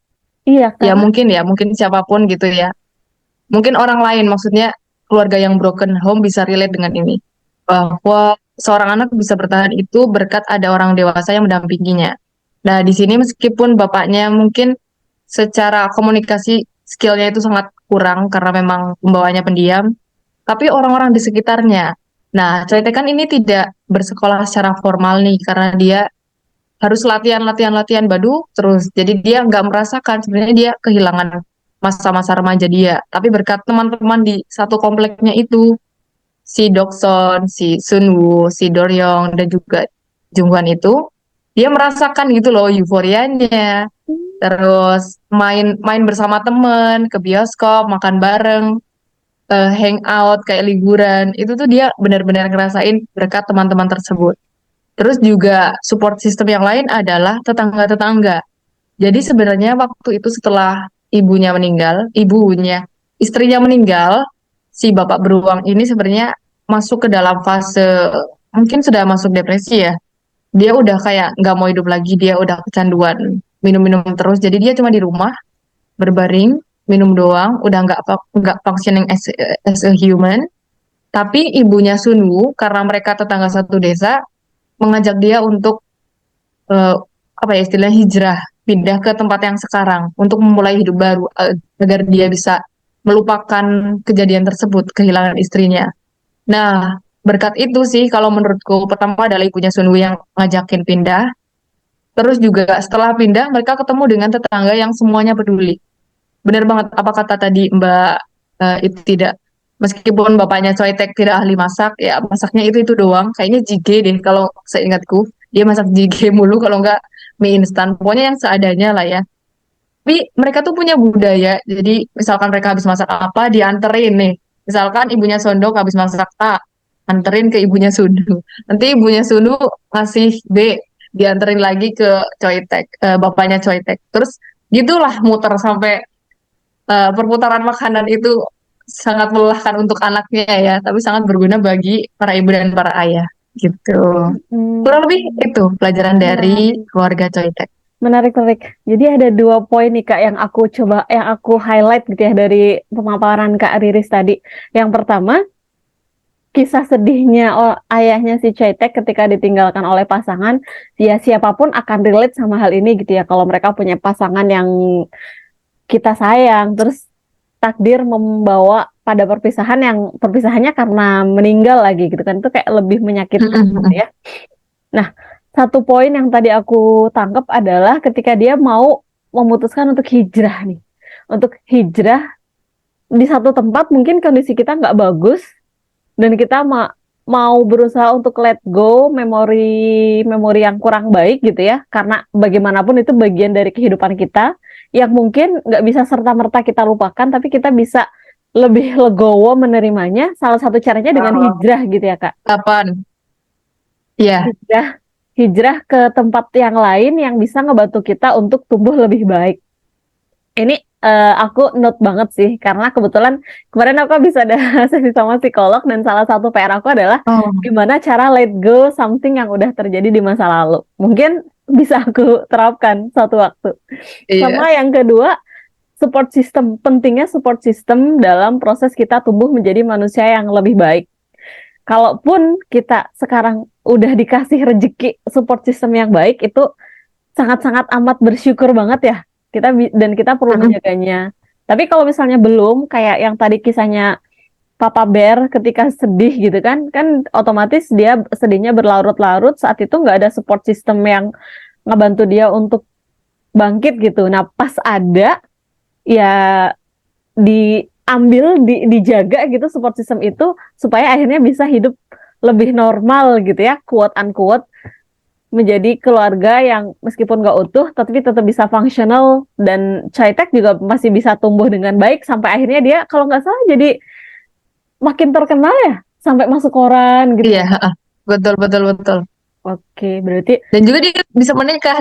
Iya, Ya karena mungkin siapapun gitu ya. Mungkin orang lain, maksudnya keluarga yang broken home bisa relate dengan ini. Bahwa seorang anak bisa bertahan itu berkat ada orang dewasa yang mendampinginya. Nah, di sini meskipun bapaknya mungkin secara komunikasi skillnya itu sangat kurang karena memang pembawanya pendiam, tapi orang-orang di sekitarnya. Nah, Choi kan ini tidak bersekolah secara formal nih karena dia harus latihan-latihan-latihan badu terus. Jadi dia nggak merasakan sebenarnya dia kehilangan masa-masa remaja dia. Tapi berkat teman-teman di satu kompleknya itu, si Dokson, si Sunwoo, si Doryong, dan juga Junghwan itu, dia merasakan gitu loh euforianya. Terus main bersama temen, ke bioskop, makan bareng, hangout kayak liburan. Itu tuh dia benar-benar ngerasain berkat teman-teman tersebut. Terus juga support system yang lain adalah tetangga-tetangga. Jadi sebenarnya waktu itu setelah istrinya meninggal, si bapak beruang ini sebenarnya masuk ke dalam fase, mungkin sudah masuk depresi ya. Dia udah kayak nggak mau hidup lagi, dia udah kecanduan minum-minum terus. Jadi dia cuma di rumah berbaring, minum doang, udah nggak functioning as a human. Tapi ibunya Sunwoo, karena mereka tetangga satu desa, mengajak dia untuk eh, apa ya istilah hijrah, pindah ke tempat yang sekarang untuk memulai hidup baru, agar dia bisa melupakan kejadian tersebut, kehilangan istrinya. Nah, berkat itu sih kalau menurutku pertama adalah ibunya Sunwoo yang ngajakin pindah. Terus juga setelah pindah mereka ketemu dengan tetangga yang semuanya peduli. Benar banget apa kata tadi Mbak, itu tidak, meskipun bapaknya Coitek tidak ahli masak, ya masaknya itu doang. Kayaknya jjigae deh kalau seingatku. Dia masak jjigae mulu kalau nggak mie instan. Pokoknya yang seadanya lah ya. Tapi mereka tuh punya budaya. Jadi misalkan mereka habis masak apa, dianterin nih. Misalkan ibunya Sondok habis masak A, anterin ke ibunya Sundu. Nanti ibunya Sundu ngasih B, dianterin lagi ke Coitek, bapaknya Coitek. Terus gitulah muter sampai perputaran makanan itu sangat melelahkan untuk anaknya ya, tapi sangat berguna bagi para ibu dan para ayah gitu. Hmm, Kurang lebih itu pelajaran dari menarik. keluarga Coitek. Menarik, menarik. Jadi ada 2 poin nih Kak yang aku highlight gitu ya dari pemaparan Kak Riris tadi. Yang pertama, kisah sedihnya ayahnya si Chaitek ketika ditinggalkan oleh pasangan, ya siapapun akan relate sama hal ini gitu ya. Kalau mereka punya pasangan yang kita sayang, terus takdir membawa pada perpisahan yang perpisahannya karena meninggal lagi gitu kan, itu kayak lebih menyakitkan gitu ya. Nah, satu poin yang tadi aku tangkap adalah ketika dia mau memutuskan untuk hijrah nih. Untuk hijrah di satu tempat mungkin kondisi kita nggak bagus dan kita mau berusaha untuk let go memori yang kurang baik gitu ya. Karena bagaimanapun itu bagian dari kehidupan kita yang mungkin nggak bisa serta-merta kita lupakan, tapi kita bisa lebih legowo menerimanya. Salah satu caranya dengan hijrah gitu ya, Kak. Kapan? Iya. Hijrah hijrah ke tempat yang lain yang bisa ngebantu kita untuk tumbuh lebih baik. Ini aku note banget sih karena kebetulan kemarin aku bisa ada sesi sama psikolog dan salah satu PR aku adalah Oh, gimana cara let go something yang udah terjadi di masa lalu. Mungkin bisa aku terapkan suatu waktu. iya. Sama yang kedua, support system. Pentingnya support system dalam proses kita tumbuh menjadi manusia yang lebih baik. Kalaupun kita sekarang udah dikasih rezeki support system yang baik, itu sangat-sangat amat bersyukur banget ya. Dan kita perlu menjaganya. Tapi kalau misalnya belum, kayak yang tadi kisahnya Papa Bear ketika sedih gitu kan, kan otomatis dia sedihnya berlarut-larut, saat itu nggak ada support system yang ngebantu dia untuk bangkit gitu. Nah, pas ada, ya dijaga gitu support system itu supaya akhirnya bisa hidup lebih normal gitu ya, quote unquote, menjadi keluarga yang meskipun nggak utuh tapi tetap bisa fungsional, dan Chaitek juga masih bisa tumbuh dengan baik sampai akhirnya dia kalau nggak salah jadi makin terkenal ya sampai masuk koran gitu. Iya, heeh. Betul, betul, betul. Oke, berarti Dan juga dia bisa menikah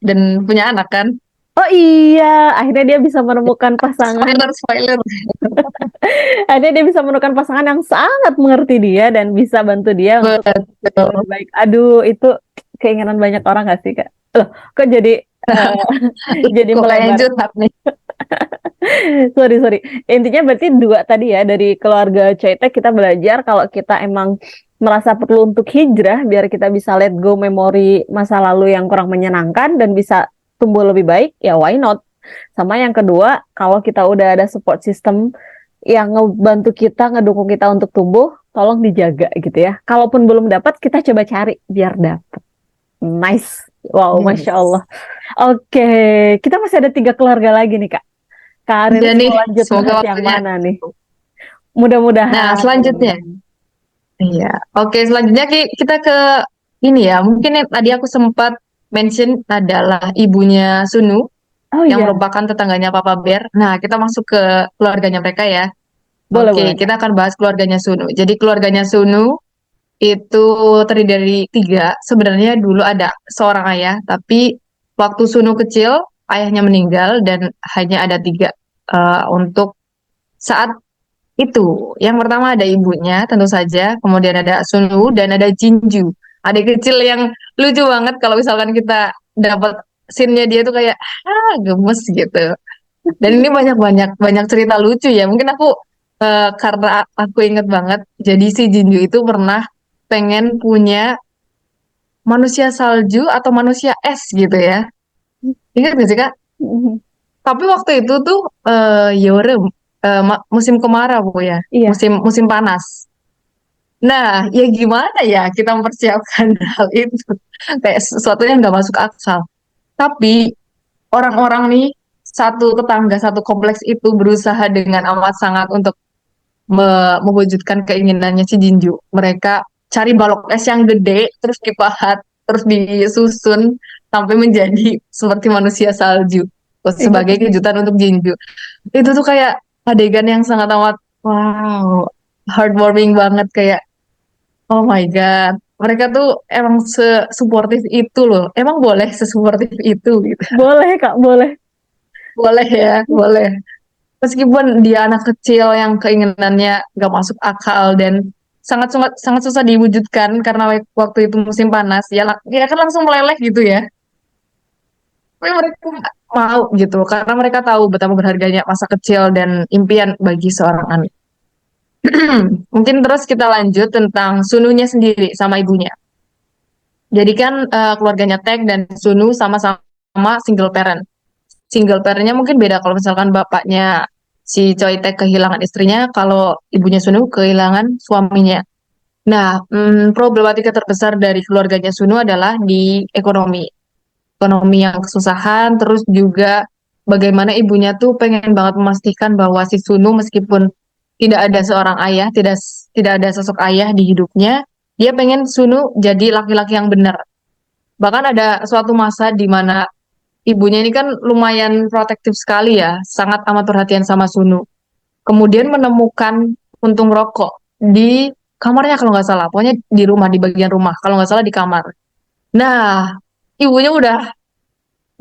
dan punya anak kan. oh iya, akhirnya dia bisa menemukan pasangan. Spoiler, spoiler. Akhirnya dia bisa menemukan pasangan yang sangat mengerti dia dan bisa bantu dia untuk lebih Betul. baik. Aduh, itu keinginan banyak orang gak sih, Kak? Loh, kok jadi eh, jadi Kok kayaknya melebar? curhat nih. Sorry, sorry. Intinya berarti dua tadi ya, dari keluarga Coitek kita belajar kalau kita emang merasa perlu untuk hijrah biar kita bisa let go memori masa lalu yang kurang menyenangkan dan bisa tumbuh lebih baik, ya why not? Sama yang kedua, kalau kita udah ada support system yang ngebantu kita, ngedukung kita untuk tumbuh, tolong dijaga gitu ya. Kalaupun belum dapat, kita coba cari biar dapat. Nice. Wow, Masya Yes. Allah. Oke, kita masih ada 3 keluarga lagi nih, Kak. Karir Iya nih, selanjut semoga bahas yang waktunya. mana nih? Nah, Mudah-mudahan, selanjutnya. mudah-mudahan. Iya. Oke, selanjutnya kita ke ini ya. Mungkin yang tadi aku sempat mention adalah ibunya Sunu Oh yang iya, merupakan tetangganya Papa Bear. Nah, kita masuk ke keluarganya mereka ya. boleh Oke, boleh Kak. kita akan bahas keluarganya Sunu. Jadi keluarganya Sunu itu terdiri dari tiga. Sebenarnya dulu ada seorang ayah, tapi waktu Sunu kecil, ayahnya meninggal dan hanya ada tiga untuk saat itu. Yang pertama ada ibunya, tentu saja. Kemudian ada Sunu dan ada Jinju. Adik kecil yang lucu banget kalau misalkan kita dapat scene-nya dia tuh kayak, gemes gitu. Dan ini banyak-banyak banyak cerita lucu ya. Mungkin aku karena aku inget banget. Jadi si Jinju itu pernah pengen punya manusia salju atau manusia es gitu ya. Ingat gak sih Kak? Tapi waktu itu tuh Yore musim kemarau ya, Iya, musim musim panas. Nah, ya gimana ya kita mempersiapkan hal itu? Kayak sesuatu yang nggak masuk akal. Tapi orang-orang nih satu tetangga satu kompleks itu berusaha dengan amat sangat untuk mewujudkan keinginannya si Jinju. Mereka cari balok es yang gede, terus dipahat, terus disusun sampai menjadi seperti manusia salju. ingat Sebagai ingat. kejutan untuk Jinju. Itu tuh kayak adegan yang sangat amat wow, heartwarming banget kayak oh my God. Mereka tuh emang se-suportif itu loh. Emang boleh sesuportif itu gitu. Boleh Kak, boleh. Boleh ya, boleh. Meskipun dia anak kecil yang keinginannya gak masuk akal dan sangat sangat sangat susah diwujudkan karena waktu itu musim panas, ya, ya kan langsung meleleh gitu ya. Tapi mereka mau gitu karena mereka tahu betapa berharganya masa kecil dan impian bagi seorang anak. Mungkin terus kita lanjut tentang Sununya sendiri sama ibunya. Jadi kan keluarganya Tek dan Sunu sama-sama single parent. Single parentnya mungkin beda kalau misalkan bapaknya si Choi Tek kehilangan istrinya, kalau ibunya Sunu kehilangan suaminya. Nah, problematika terbesar dari keluarganya Sunu adalah di ekonomi. Ekonomi yang kesusahan, terus juga bagaimana ibunya tuh pengen banget memastikan bahwa si Sunu meskipun tidak ada seorang ayah, tidak tidak ada sosok ayah di hidupnya, dia pengen Sunu jadi laki-laki yang benar. Bahkan ada suatu masa di mana ibunya ini kan lumayan protektif sekali ya, sangat amat perhatian sama Sunu. Kemudian menemukan puntung rokok di kamarnya kalau nggak salah, pokoknya di rumah, di bagian rumah, kalau nggak salah di kamar. Nah, ibunya udah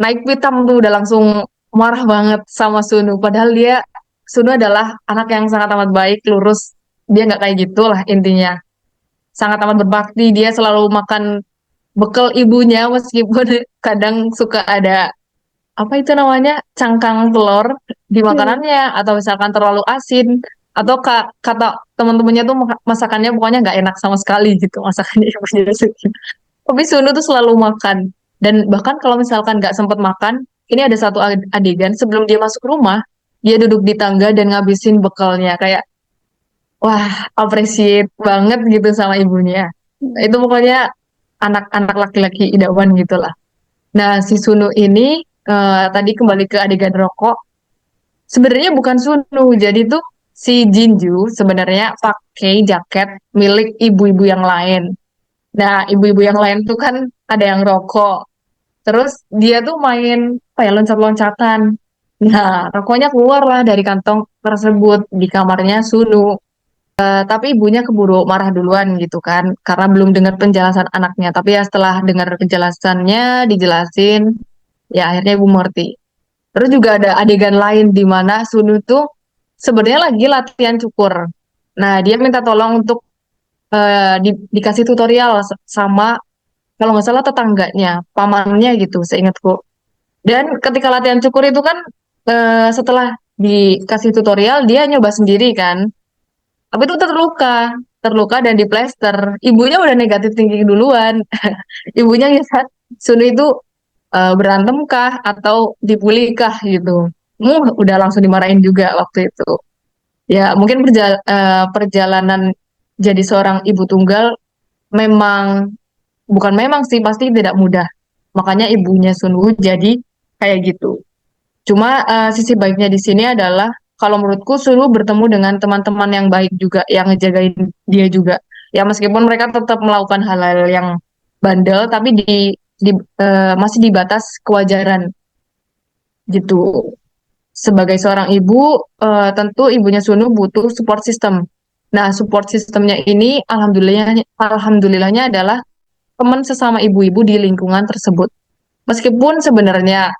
naik pitam tuh, udah langsung marah banget sama Sunu. Padahal Sunu adalah anak yang sangat amat baik, lurus. Dia nggak kayak gitulah intinya. Sangat amat berbakti, dia selalu makan bekal ibunya meskipun kadang suka ada apa itu namanya cangkang telur di Iya. makanannya atau misalkan terlalu asin atau kata teman-temannya tuh masakannya pokoknya nggak enak sama sekali gitu masakannya ibunya Sunu. Tapi Sunu tuh selalu makan dan bahkan kalau misalkan nggak sempat makan, ini ada satu adegan sebelum dia masuk rumah, dia duduk di tangga dan ngabisin bekalnya kayak wah appreciate banget gitu sama ibunya. Itu pokoknya anak-anak laki-laki idaman gitu lah. Nah, si Sunu ini tadi kembali ke adegan rokok. Sebenarnya bukan Sunu, jadi tuh si Jinju sebenarnya pakai jaket milik ibu-ibu yang lain. Nah, ibu-ibu yang lain tuh kan ada yang rokok. Terus dia tuh main apa ya loncat-loncatan. Nah, rokoknya keluar lah dari kantong tersebut di kamarnya Sunu. Tapi ibunya keburu marah duluan gitu kan, karena belum dengar penjelasan anaknya. Tapi ya setelah dengar penjelasannya, dijelasin, ya akhirnya ibu mengerti. Terus juga ada adegan lain di mana Sunu tuh sebenarnya lagi latihan cukur. Nah, dia minta tolong untuk dikasih tutorial sama kalau nggak salah tetangganya, pamannya gitu, seingatku. Dan ketika latihan cukur itu kan setelah dikasih tutorial dia nyoba sendiri kan. Tapi itu terluka, terluka dan diplester. Ibunya udah negatif thinking duluan. Ibunya lihat Sunu itu berantem kah atau dibully kah gitu. Udah langsung dimarahin juga waktu itu. Ya, mungkin perjalanan jadi seorang ibu tunggal memang bukan memang sih pasti tidak mudah. Makanya ibunya Sun Woo jadi kayak gitu. Cuma sisi baiknya di sini adalah kalau menurutku Sulu bertemu dengan teman-teman yang baik juga, yang ngejagain dia juga. Ya meskipun mereka tetap melakukan hal-hal yang bandel, tapi di masih di batas kewajaran gitu. Sebagai seorang ibu, tentu ibunya Sunu butuh support system. Nah, support systemnya ini alhamdulillahnya adalah teman sesama ibu-ibu di lingkungan tersebut. Meskipun sebenarnya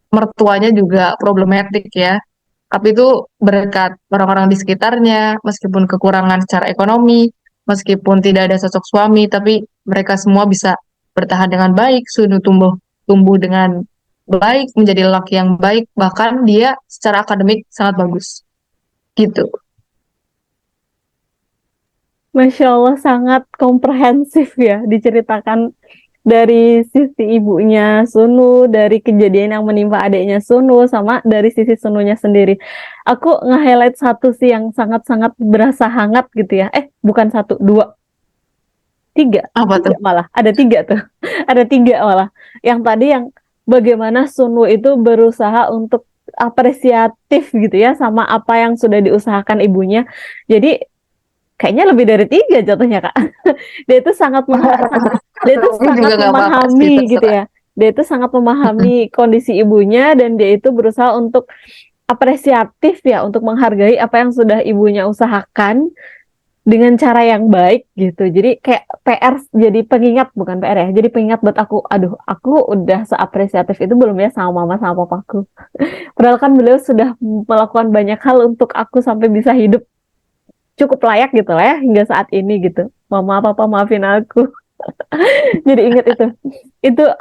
mertuanya juga problematik ya, tapi itu berkat orang-orang di sekitarnya, meskipun kekurangan secara ekonomi, meskipun tidak ada sosok suami, tapi mereka semua bisa bertahan dengan baik. Sunu tumbuh tumbuh dengan baik, menjadi lelaki yang baik, bahkan dia secara akademik sangat bagus. Gitu. Masya Allah, sangat komprehensif ya diceritakan dari sisi ibunya Sunu, dari kejadian yang menimpa adiknya Sunu, sama dari sisi Sununya sendiri. Aku nge-highlight satu sih yang sangat-sangat berasa hangat gitu ya. Bukan satu, dua, tiga. Apa tuh? Tiga malah. Ada tiga tuh. Ada tiga malah. Yang tadi yang bagaimana Sunu itu berusaha untuk apresiatif gitu ya sama apa yang sudah diusahakan ibunya. Jadi kayaknya lebih dari tiga jatuhnya Kak. Dia itu sangat dia itu Ini juga sangat nggak apa-apa sih, memahami gitu terserah. ya. Dia itu sangat memahami kondisi ibunya dan dia itu berusaha untuk apresiatif ya, untuk menghargai apa yang sudah ibunya usahakan dengan cara yang baik gitu. Jadi kayak PR, jadi pengingat, bukan PR ya. Jadi pengingat buat aku, aduh, aku udah seapresiatif itu belum ya sama mama sama papaku. Padahal kan beliau sudah melakukan banyak hal untuk aku sampai bisa hidup cukup layak gitu lah ya hingga saat ini gitu. Mama, papa maafin aku. Jadi ingat itu.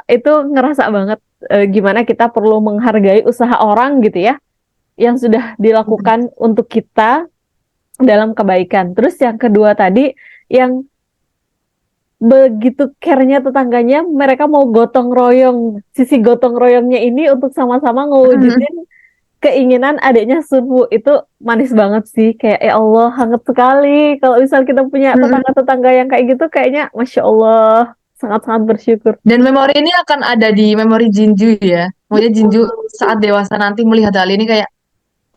Itu ngerasa banget gimana kita perlu menghargai usaha orang gitu ya yang sudah dilakukan untuk kita dalam kebaikan. Terus yang kedua tadi yang begitu care-nya tetangganya, mereka mau gotong royong. Sisi gotong royongnya ini untuk sama-sama ngewujudin keinginan adiknya Sunwoo itu manis banget sih. Kayak ya Allah, hangat sekali. Kalau misal kita punya tetangga-tetangga yang kayak gitu, kayaknya Masya Allah, sangat-sangat bersyukur. Dan memori ini akan ada di memori Jinju ya. Maunya Jinju saat dewasa nanti melihat hal ini kayak,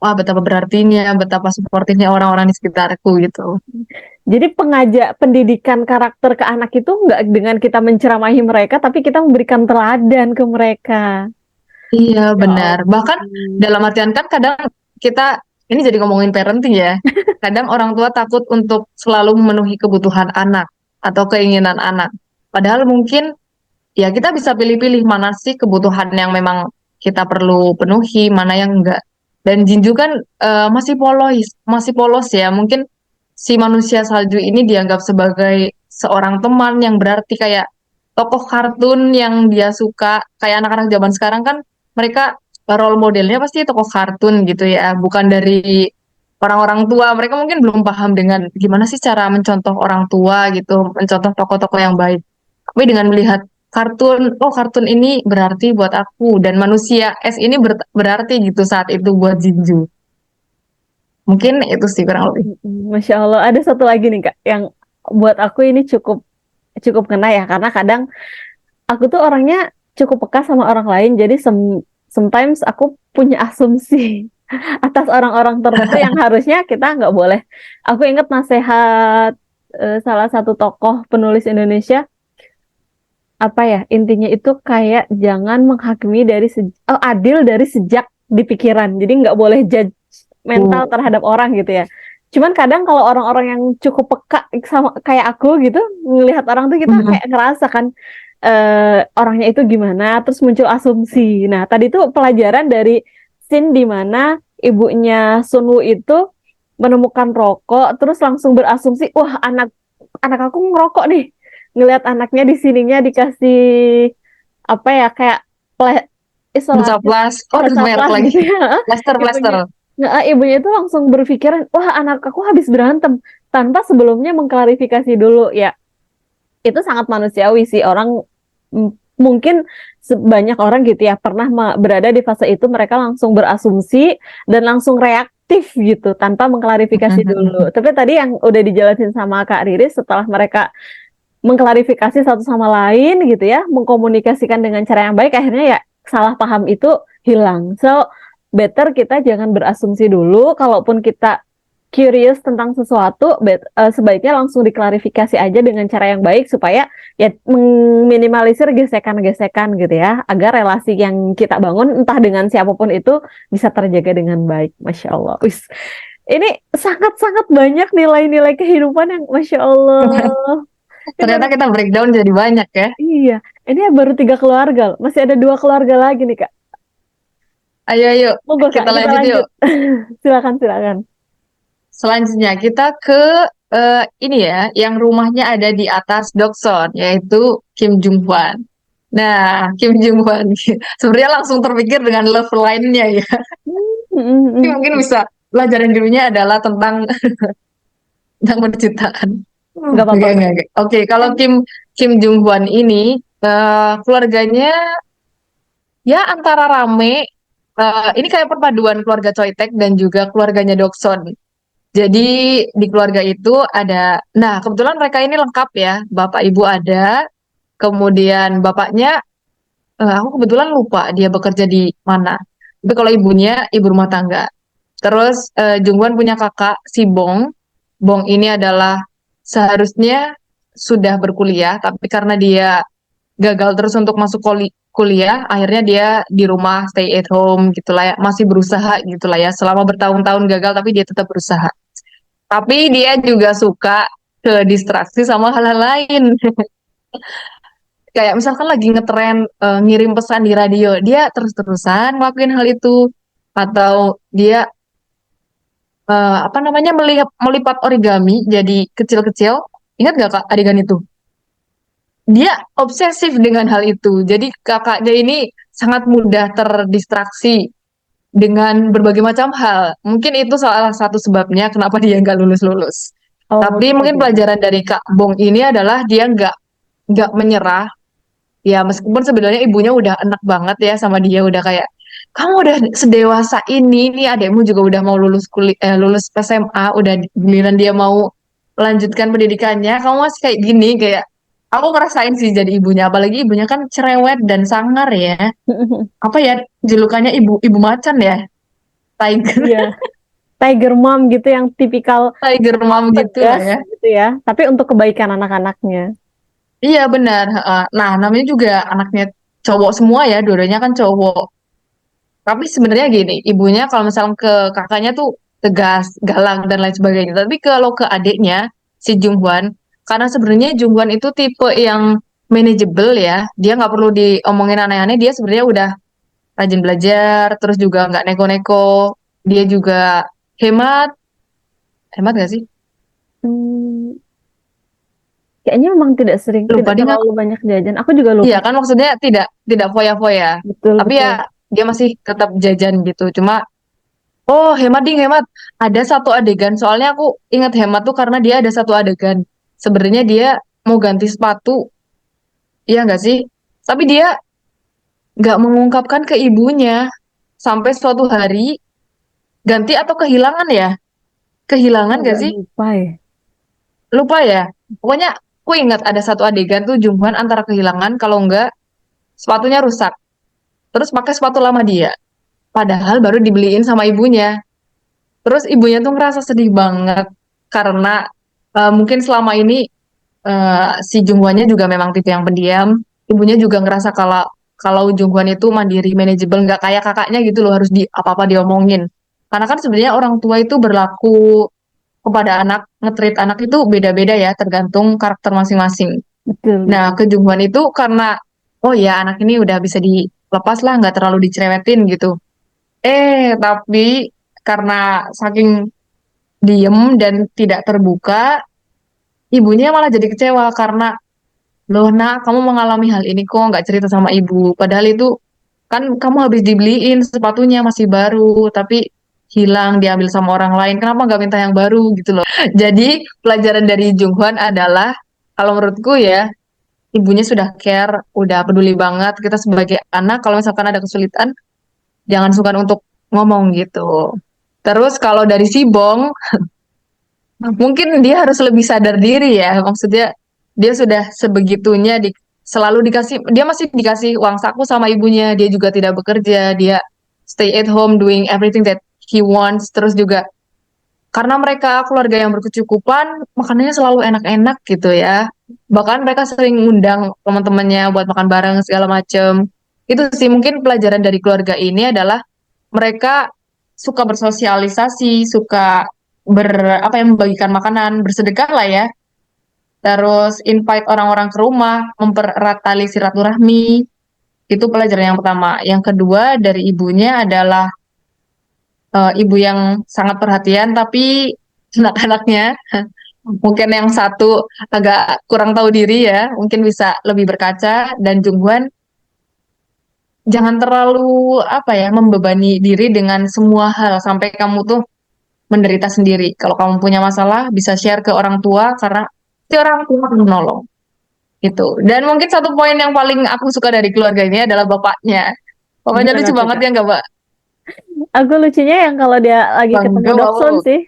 wah betapa berartinya, betapa suportifnya orang-orang di sekitarku gitu. Jadi pengajak pendidikan karakter ke anak itu nggak dengan kita menceramahi mereka, tapi kita memberikan teladan ke mereka. Iya Ya benar. Bahkan ampun. dalam artian kan kadang kita, ini jadi ngomongin parenting ya. Kadang orang tua takut untuk selalu memenuhi kebutuhan anak atau keinginan anak. Padahal mungkin ya kita bisa pilih-pilih mana sih kebutuhan yang memang kita perlu penuhi, mana yang enggak. Dan Jinju kan masih polos ya. Mungkin si manusia salju ini dianggap sebagai seorang teman yang berarti kayak tokoh kartun yang dia suka. Kayak anak-anak zaman sekarang kan mereka role modelnya pasti tokoh kartun gitu ya, bukan dari orang-orang tua. Mereka mungkin belum paham dengan gimana sih cara mencontoh orang tua gitu, mencontoh tokoh-tokoh yang baik. Tapi dengan melihat kartun, oh kartun ini berarti buat aku dan manusia es ini berarti gitu saat itu buat Jinju. Mungkin itu sih kurang lebih. Masya Allah, ada satu lagi nih Kak, yang buat aku ini cukup cukup kena ya, karena kadang aku tuh orangnya cukup peka sama orang lain, jadi sometimes aku punya asumsi atas orang-orang tertentu yang harusnya kita nggak boleh. Aku ingat nasihat salah satu tokoh penulis Indonesia, apa ya, intinya itu kayak jangan menghakimi adil dari sejak di pikiran. Jadi nggak boleh judge mental terhadap orang gitu ya. Cuman kadang kalau orang-orang yang cukup peka sama kayak aku gitu, ngelihat orang tuh kita kayak ngerasa kan orangnya itu gimana, terus muncul asumsi. Nah, tadi tuh pelajaran dari scene di mana ibunya Sunwoo itu menemukan rokok, terus langsung berasumsi, wah anak anak aku ngerokok nih. Ngelihat anaknya di sininya dikasih apa ya, kayak isolasi Mencoplas, oh terus merek ceplas lagi. gitu ya. Plaster, plaster. Ibunya, ibunya itu langsung berpikiran, wah anak aku habis berantem, tanpa sebelumnya mengklarifikasi dulu ya. Itu sangat manusiawi sih, orang mungkin banyak orang gitu ya pernah berada di fase itu, mereka langsung berasumsi dan langsung reaktif gitu tanpa mengklarifikasi dulu. Tapi tadi yang udah dijelasin sama Kak Riris, setelah mereka mengklarifikasi satu sama lain gitu ya, mengkomunikasikan dengan cara yang baik, akhirnya ya salah paham itu hilang. So better kita jangan berasumsi dulu. Kalaupun kita curious tentang sesuatu, sebaiknya langsung diklarifikasi aja dengan cara yang baik supaya ya meminimalisir gesekan-gesekan gitu ya, agar relasi yang kita bangun entah dengan siapapun itu bisa terjaga dengan baik. Masya Allah. Wis, ini sangat-sangat banyak nilai-nilai kehidupan yang Masya Allah. Ini Ternyata baru, kita breakdown jadi banyak ya. iya, ini baru 3 keluarga loh. Masih ada 2 keluarga lagi nih, Kak. Ayo, ayo, Monggo, Kak, kita kita lanjut yuk. lanjut. Silakan, silakan. Selanjutnya kita ke ini ya, yang rumahnya ada di atas Dokson, yaitu Kim Jung Hwan. Nah, Kim Jung Hwan sebenarnya langsung terpikir dengan love line-nya ya. Tapi mungkin bisa pelajaran dulunya adalah tentang tentang percintaan. Nggak apa-apa, Oke, Kak. oke. Oke, kalau Kim Kim Jung Hwan ini keluarganya ya antara rame. Ini kayak perpaduan keluarga Choi Taek dan juga keluarganya Dokson. Jadi di keluarga itu ada, nah kebetulan mereka ini lengkap ya, bapak ibu ada, kemudian bapaknya, aku kebetulan lupa dia bekerja di mana. Tapi kalau ibunya ibu rumah tangga. Terus Jungwon punya kakak si Bong. Bong ini adalah seharusnya sudah berkuliah, tapi karena dia gagal terus untuk masuk kuliah, akhirnya dia di rumah stay at home gitulah ya, masih berusaha gitulah ya, selama bertahun-tahun gagal tapi dia tetap berusaha. Tapi dia juga suka ke distraksi sama hal-hal lain. Kayak misalkan lagi ngetren ngirim pesan di radio, dia terus-terusan ngelakuin hal itu. Atau dia apa namanya melipat origami jadi kecil-kecil. Ingat gak Kak adegan itu? Dia obsesif dengan hal itu. Jadi kakaknya ini sangat mudah terdistraksi dengan berbagai macam hal. Mungkin itu salah satu sebabnya kenapa dia nggak lulus-lulus. Oh, Tapi oke, mungkin oke. pelajaran dari Kak Bong ini adalah dia nggak menyerah. Ya meskipun sebenarnya ibunya udah enak banget ya sama dia, udah kayak kamu udah sedewasa ini, nih adekmu juga udah mau lulus SMA, udah giliran dia mau melanjutkan pendidikannya, kamu masih kayak gini, kayak aku ngerasain sih jadi ibunya, apalagi ibunya kan cerewet dan sangar ya. Apa ya julukannya ibu ibu macan ya, tiger. Iya, tiger mom gitu yang tipikal Tiger mom gitu lah tegas ya. gitu ya, tapi untuk kebaikan anak-anaknya. Iya benar. Heeh. Nah, namanya juga anaknya cowok semua ya, dua-duanya kan cowok. Tapi sebenarnya gini, ibunya kalau misalnya ke kakaknya tuh tegas, galak dan lain sebagainya. Tapi kalau ke adiknya si Junghwan, karena sebenarnya Junghwan itu tipe yang manageable ya, dia nggak perlu diomongin aneh-aneh. Dia sebenarnya udah rajin belajar, terus juga nggak neko-neko. Dia juga hemat, hemat gak sih? Hmm, kayaknya memang tidak sering, Lupa tidak deh nggak. terlalu banyak jajan. Aku juga Iya lupa. kan maksudnya tidak foya-foya. Betul, Tapi ya betul. dia masih tetap jajan gitu. Cuma oh hemat ding hemat. Ada satu adegan soalnya aku ingat hemat tuh karena dia ada satu adegan. Sebenarnya dia mau ganti sepatu, iya nggak sih? Tapi dia nggak mengungkapkan ke ibunya sampai suatu hari ganti atau kehilangan ya? Kehilangan Agak nggak sih? lupa ya. Lupa ya. Pokoknya aku ingat ada satu adegan tuh Junghwan antara kehilangan kalau enggak sepatunya rusak. Terus pakai sepatu lama dia. Padahal baru dibeliin sama ibunya. Terus ibunya tuh ngerasa sedih banget karena mungkin selama ini si Junghwannya juga memang tipe yang pendiam. Ibunya juga ngerasa kalau kalau Junghwan itu mandiri, manajeble, nggak kayak kakaknya gitu loh harus di apa-apa diomongin. Karena kan sebenarnya orang tua itu berlaku kepada anak, nge-treat anak itu beda-beda ya, tergantung karakter masing-masing. Betul, Nah, betul. ke Junghwan itu karena oh ya anak ini udah bisa dilepas lah, nggak terlalu dicerewetin gitu. Tapi karena saking diem dan tidak terbuka, ibunya malah jadi kecewa karena, loh nak, kamu mengalami hal ini kok nggak cerita sama ibu. Padahal itu kan kamu habis dibeliin sepatunya masih baru, tapi hilang diambil sama orang lain. Kenapa nggak minta yang baru gitu loh. Jadi pelajaran dari Junghwan adalah, kalau menurutku ya, ibunya sudah care, udah peduli banget. Kita sebagai anak, kalau misalkan ada kesulitan, jangan sungkan untuk ngomong gitu. Terus kalau dari si Bong, mungkin dia harus lebih sadar diri ya. Maksudnya dia sudah sebegitunya selalu dikasih, dia masih dikasih uang saku sama ibunya. Dia juga tidak bekerja. Dia stay at home doing everything that he wants. Terus juga karena mereka keluarga yang berkecukupan, makanannya selalu enak-enak gitu ya. Bahkan mereka sering undang teman-temannya buat makan bareng segala macem. Itu sih mungkin pelajaran dari keluarga ini adalah mereka suka bersosialisasi, suka apa yang membagikan makanan, bersedekah lah ya. Terus invite orang-orang ke rumah, mempererat tali silaturahmi. Itu pelajaran yang pertama. Yang kedua dari ibunya adalah ibu yang sangat perhatian, tapi anak-anaknya mungkin yang satu agak kurang tahu diri ya, mungkin bisa lebih berkaca. Dan Jungwon jangan terlalu apa ya membebani diri dengan semua hal sampai kamu tuh menderita sendiri. Kalau kamu punya masalah bisa share ke orang tua karena si orang tua akan menolong gitu. Dan mungkin satu poin yang paling aku suka dari keluarga ini adalah bapaknya. Bapaknya Gimana lucu tuh, banget Kak? ya nggak, Mbak? Aku lucunya yang kalau dia lagi ketemu Bangga Doksun wow. sih.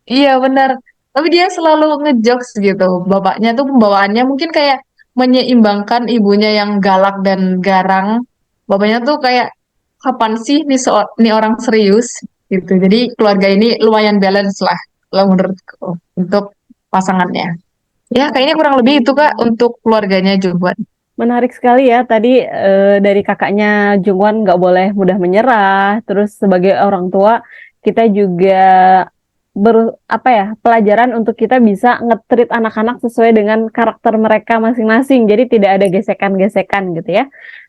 Iya benar. Tapi dia selalu ngejokes gitu. Bapaknya tuh pembawaannya mungkin kayak menyeimbangkan ibunya yang galak dan garang. Bapaknya tuh kayak kapan sih nih orang serius gitu. Jadi keluarga ini lumayan balance lah kalau menurutku untuk pasangannya. Ya kayaknya kurang lebih itu Kak untuk keluarganya Jungwon. Menarik sekali ya tadi dari kakaknya Jungwon nggak boleh mudah menyerah. Terus sebagai orang tua kita juga apa ya pelajaran untuk kita bisa nge-treat anak-anak sesuai dengan karakter mereka masing-masing. Jadi tidak ada gesekan-gesekan gitu ya.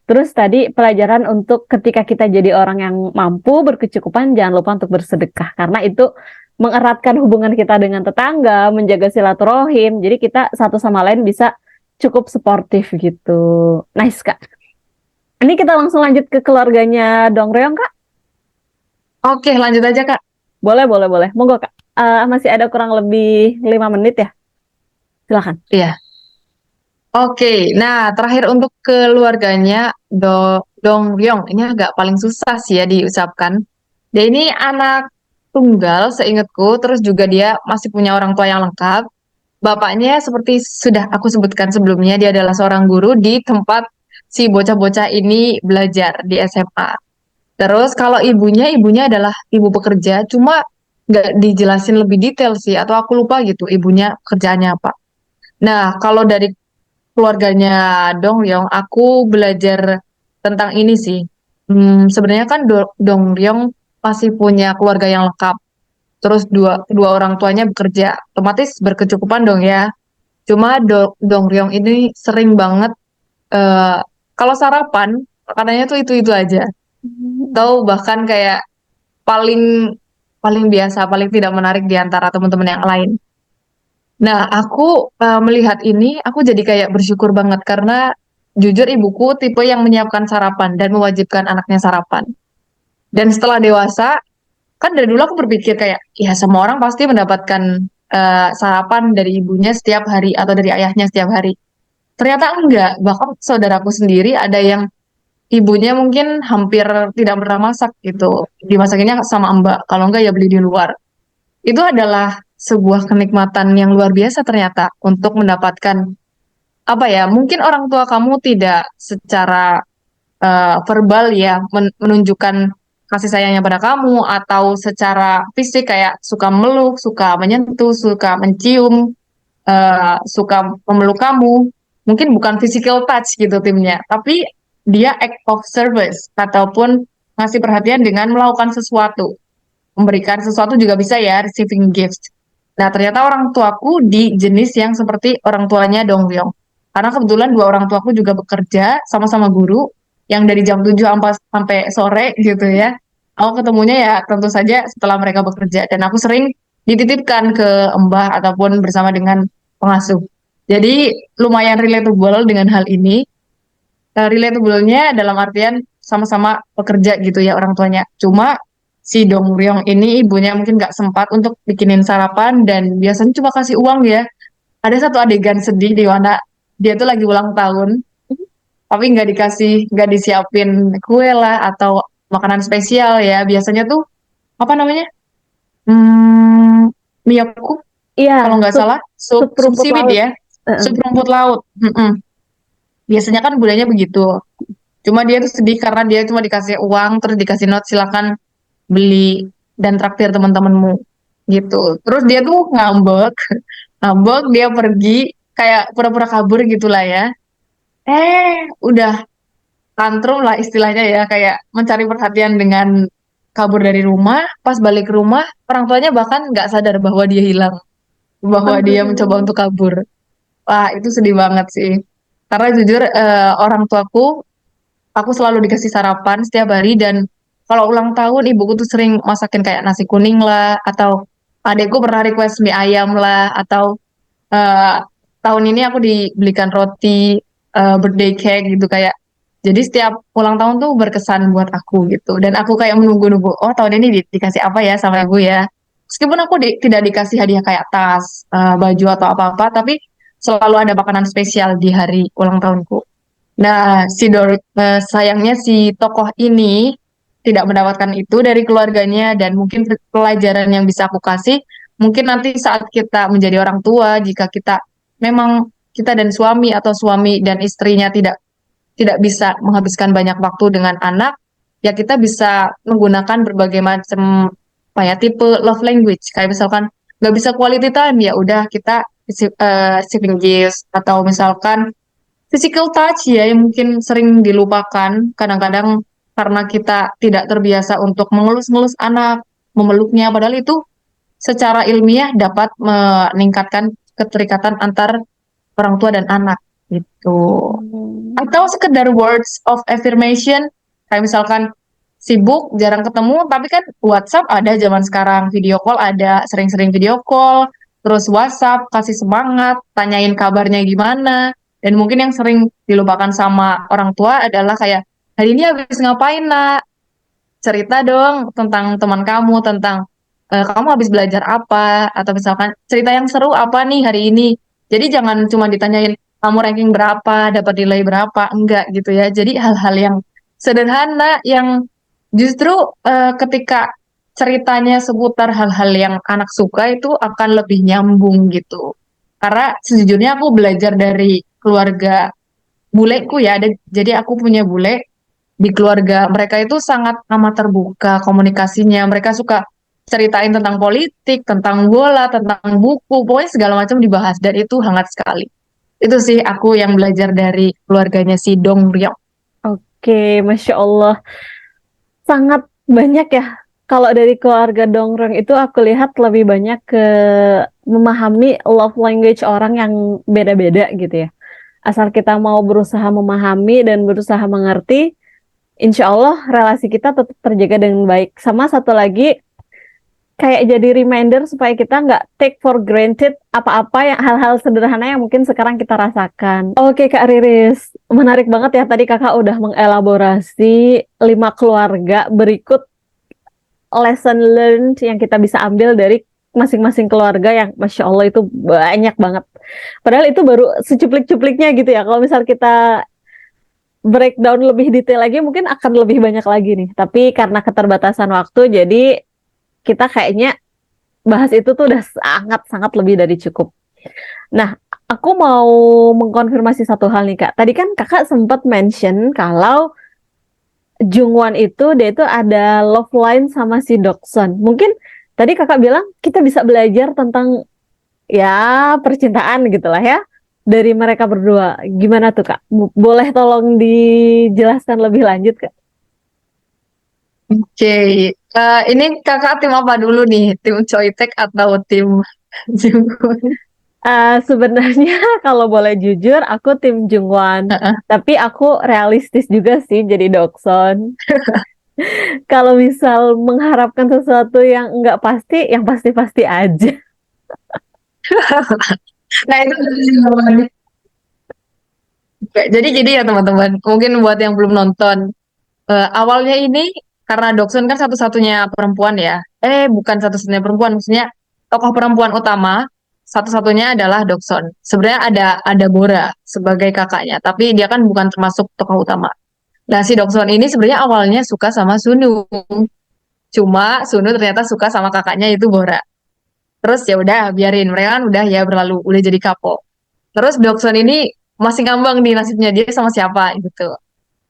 Terus tadi pelajaran untuk ketika kita jadi orang yang mampu berkecukupan jangan lupa untuk bersedekah karena itu mengeratkan hubungan kita dengan tetangga, menjaga silaturahim. Jadi kita satu sama lain bisa cukup sportif gitu. Nice, Kak. Ini kita langsung lanjut ke keluarganya Dongreong, Kak. Oke lanjut aja Kak. Boleh, boleh, boleh. Monggo, Kak. Masih ada kurang lebih 5 menit ya. Silakan. Iya. Oke, nah terakhir untuk keluarganya Dongryong, ini agak paling susah sih ya diucapkan. Dia ini anak tunggal seingatku, terus juga dia masih punya orang tua yang lengkap. Bapaknya seperti sudah aku sebutkan sebelumnya, dia adalah seorang guru di tempat si bocah-bocah ini belajar di SMA. Terus kalau ibunya adalah ibu pekerja, cuma nggak dijelasin lebih detail sih, atau aku lupa gitu ibunya kerjaannya apa. Nah, kalau dari keluarganya Dongryong, aku belajar tentang ini sih. Sebenarnya kan Dongryong masih punya keluarga yang lengkap. Terus kedua orang tuanya bekerja, otomatis berkecukupan dong ya. Cuma Dongryong ini sering banget eh, kalau sarapan makanannya tuh itu aja. Atau bahkan kayak paling paling biasa, paling tidak menarik di antara teman-teman yang lain. Nah, aku melihat ini, aku jadi kayak bersyukur banget karena jujur ibuku tipe yang menyiapkan sarapan dan mewajibkan anaknya sarapan. Dan setelah dewasa, kan dari dulu aku berpikir kayak, ya semua orang pasti mendapatkan sarapan dari ibunya setiap hari atau dari ayahnya setiap hari. Ternyata enggak, bahkan saudaraku sendiri ada yang ibunya mungkin hampir tidak pernah masak gitu. Dimasakinnya sama mbak, kalau enggak ya beli di luar. Itu adalah sebuah kenikmatan yang luar biasa ternyata untuk mendapatkan apa ya, mungkin orang tua kamu tidak secara verbal ya menunjukkan kasih sayangnya pada kamu atau secara fisik kayak suka meluk, suka menyentuh, suka mencium, suka memeluk kamu. Mungkin bukan physical touch gitu timnya, tapi dia act of service ataupun ngasih perhatian dengan melakukan sesuatu. Memberikan sesuatu juga bisa ya, receiving gift. Nah, ternyata orang tuaku di jenis yang seperti orang tuanya Dongryong. Karena kebetulan dua orang tuaku juga bekerja sama-sama guru yang dari jam 7 sampai sore gitu ya. Aku ketemunya ya tentu saja setelah mereka bekerja dan aku sering dititipkan ke Mbah ataupun bersama dengan pengasuh. Jadi lumayan relatable dengan hal ini. Relatable-nya dalam artian sama-sama pekerja gitu ya orang tuanya. Cuma si Dong Ryong ini ibunya mungkin nggak sempat untuk bikinin sarapan dan biasanya cuma kasih uang ya. Ada satu adegan sedih di mana dia tuh lagi ulang tahun, tapi nggak disiapin kue lah atau makanan spesial ya. Biasanya tuh apa namanya? Hmm, miyokuk Iya, kalau nggak sup, salah, sup sup rumput siwit laut. ya, Heeh. sup rumput laut. Biasanya kan budayanya begitu. Cuma dia tuh sedih karena dia cuma dikasih uang, terus dikasih note silakan beli dan traktir teman-temanmu gitu. Terus dia tuh ngambek, ngambek dia pergi kayak pura-pura kabur gitulah ya. Udah tantrum lah istilahnya ya, kayak mencari perhatian dengan kabur dari rumah. Pas balik ke rumah, orang tuanya bahkan nggak sadar bahwa dia hilang, bahwa dia mencoba Aduh. untuk kabur. Wah, itu sedih banget sih. Karena jujur orang tuaku, aku selalu dikasih sarapan setiap hari dan kalau ulang tahun ibuku tuh sering masakin kayak nasi kuning lah atau adekku pernah request mie ayam lah atau eh, tahun ini aku dibelikan roti birthday cake gitu kayak jadi setiap ulang tahun tuh berkesan buat aku gitu dan aku kayak menunggu-nunggu oh tahun ini dikasih apa ya sama ibu ya meskipun aku tidak dikasih hadiah kayak tas baju atau apa-apa tapi selalu ada makanan spesial di hari ulang tahunku. Nah, sayangnya si tokoh ini tidak mendapatkan itu dari keluarganya dan mungkin pelajaran yang bisa aku kasih, mungkin nanti saat kita menjadi orang tua, jika kita memang kita dan suami atau suami dan istrinya tidak bisa menghabiskan banyak waktu dengan anak, ya kita bisa menggunakan berbagai macam apa ya tipe love language. Kayak misalkan nggak bisa quality time, ya udah kita receiving gifts atau misalkan physical touch ya yang mungkin sering dilupakan kadang-kadang karena kita tidak terbiasa untuk mengelus-ngelus anak, memeluknya, padahal itu secara ilmiah dapat meningkatkan keterikatan antar orang tua dan anak gitu. Hmm. Atau sekedar words of affirmation, kayak misalkan sibuk, jarang ketemu, tapi kan WhatsApp ada zaman sekarang, video call ada, sering-sering video call, terus WhatsApp, kasih semangat, tanyain kabarnya gimana, dan mungkin yang sering dilupakan sama orang tua adalah kayak, hari ini habis ngapain nak? Cerita dong tentang teman kamu, tentang kamu habis belajar apa, atau misalkan cerita yang seru apa nih hari ini. Jadi jangan cuma ditanyain kamu ranking berapa, dapat nilai berapa, enggak gitu ya. Jadi hal-hal yang sederhana yang justru ketika ceritanya seputar hal-hal yang anak suka itu akan lebih nyambung gitu. Karena sejujurnya aku belajar dari keluarga buleku ya, jadi aku punya bule di keluarga mereka itu sangat amat terbuka komunikasinya. Mereka suka ceritain tentang politik, tentang bola, tentang buku, pokoknya segala macam dibahas dan itu hangat sekali. Itu sih aku yang belajar dari keluarganya si Dong Ryok. Oke, Masya Allah. Sangat banyak ya. Kalau dari keluarga Dongreng itu aku lihat lebih banyak ke memahami love language orang yang beda-beda gitu ya. Asal kita mau berusaha memahami dan berusaha mengerti, insya Allah relasi kita tetap terjaga dengan baik. Sama satu lagi, kayak jadi reminder supaya kita nggak take for granted apa-apa yang hal-hal sederhana yang mungkin sekarang kita rasakan. Oke Kak Riris, menarik banget ya tadi Kakak udah mengelaborasi 5 keluarga berikut lesson learned yang kita bisa ambil dari masing-masing keluarga yang Masya Allah itu banyak banget. Padahal itu baru secuplik-cupliknya gitu ya. Kalau misal kita breakdown lebih detail lagi mungkin akan lebih banyak lagi nih. Tapi karena keterbatasan waktu jadi kita kayaknya bahas itu tuh udah sangat-sangat lebih dari cukup. Nah, aku mau mengkonfirmasi satu hal nih Kak. Tadi kan Kakak sempat mention kalau Jungwon itu dia itu ada love line sama si Dokson. Mungkin tadi Kakak bilang kita bisa belajar tentang ya percintaan gitulah ya dari mereka berdua. Gimana tuh Kak? Boleh tolong dijelaskan lebih lanjut Kak? Oke, ini kakak tim apa dulu nih? Tim Choitek atau tim Jungkook? Sebenarnya kalau boleh jujur aku tim Jungwon. Tapi aku realistis juga sih jadi Dokson. Kalau misal mengharapkan sesuatu yang nggak pasti, yang pasti-pasti aja. Nah itu jadi ya teman-teman, mungkin buat yang belum nonton, awalnya ini karena Doksun kan satu-satunya perempuan ya. Bukan satu-satunya perempuan, maksudnya tokoh perempuan utama satu-satunya adalah Doksun. Sebenarnya ada Bora sebagai kakaknya, tapi dia kan bukan termasuk tokoh utama. Nah, si Doksun ini sebenarnya awalnya suka sama Sunu. Cuma Sunu ternyata suka sama kakaknya itu Bora. Terus ya udah biarin mereka kan udah ya berlalu, udah jadi couple. Terus Doksun ini masih ngambang di nasibnya dia sama siapa gitu.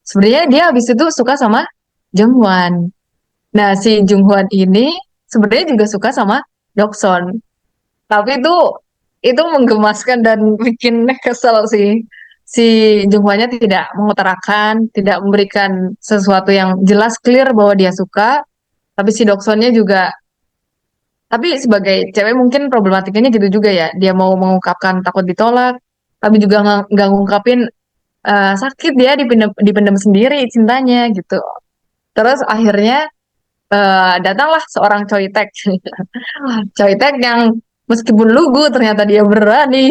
sebenarnya dia habis itu suka sama Jungwon. Nah, si Jungwon ini sebenarnya juga suka sama Dokson. Tapi itu menggemaskan dan bikin kesel sih. Si Junghwa-nya tidak mengutarakan, tidak memberikan sesuatu yang jelas clear bahwa dia suka. Tapi si Doksonnya juga, tapi sebagai cewek mungkin problematikanya gitu juga ya. Dia mau mengungkapkan takut ditolak, tapi juga nggak ngungkapin sakit dia dipendam sendiri cintanya gitu. Terus akhirnya datanglah seorang Choi Taek. Choi Taek yang meskipun lugu ternyata dia berani.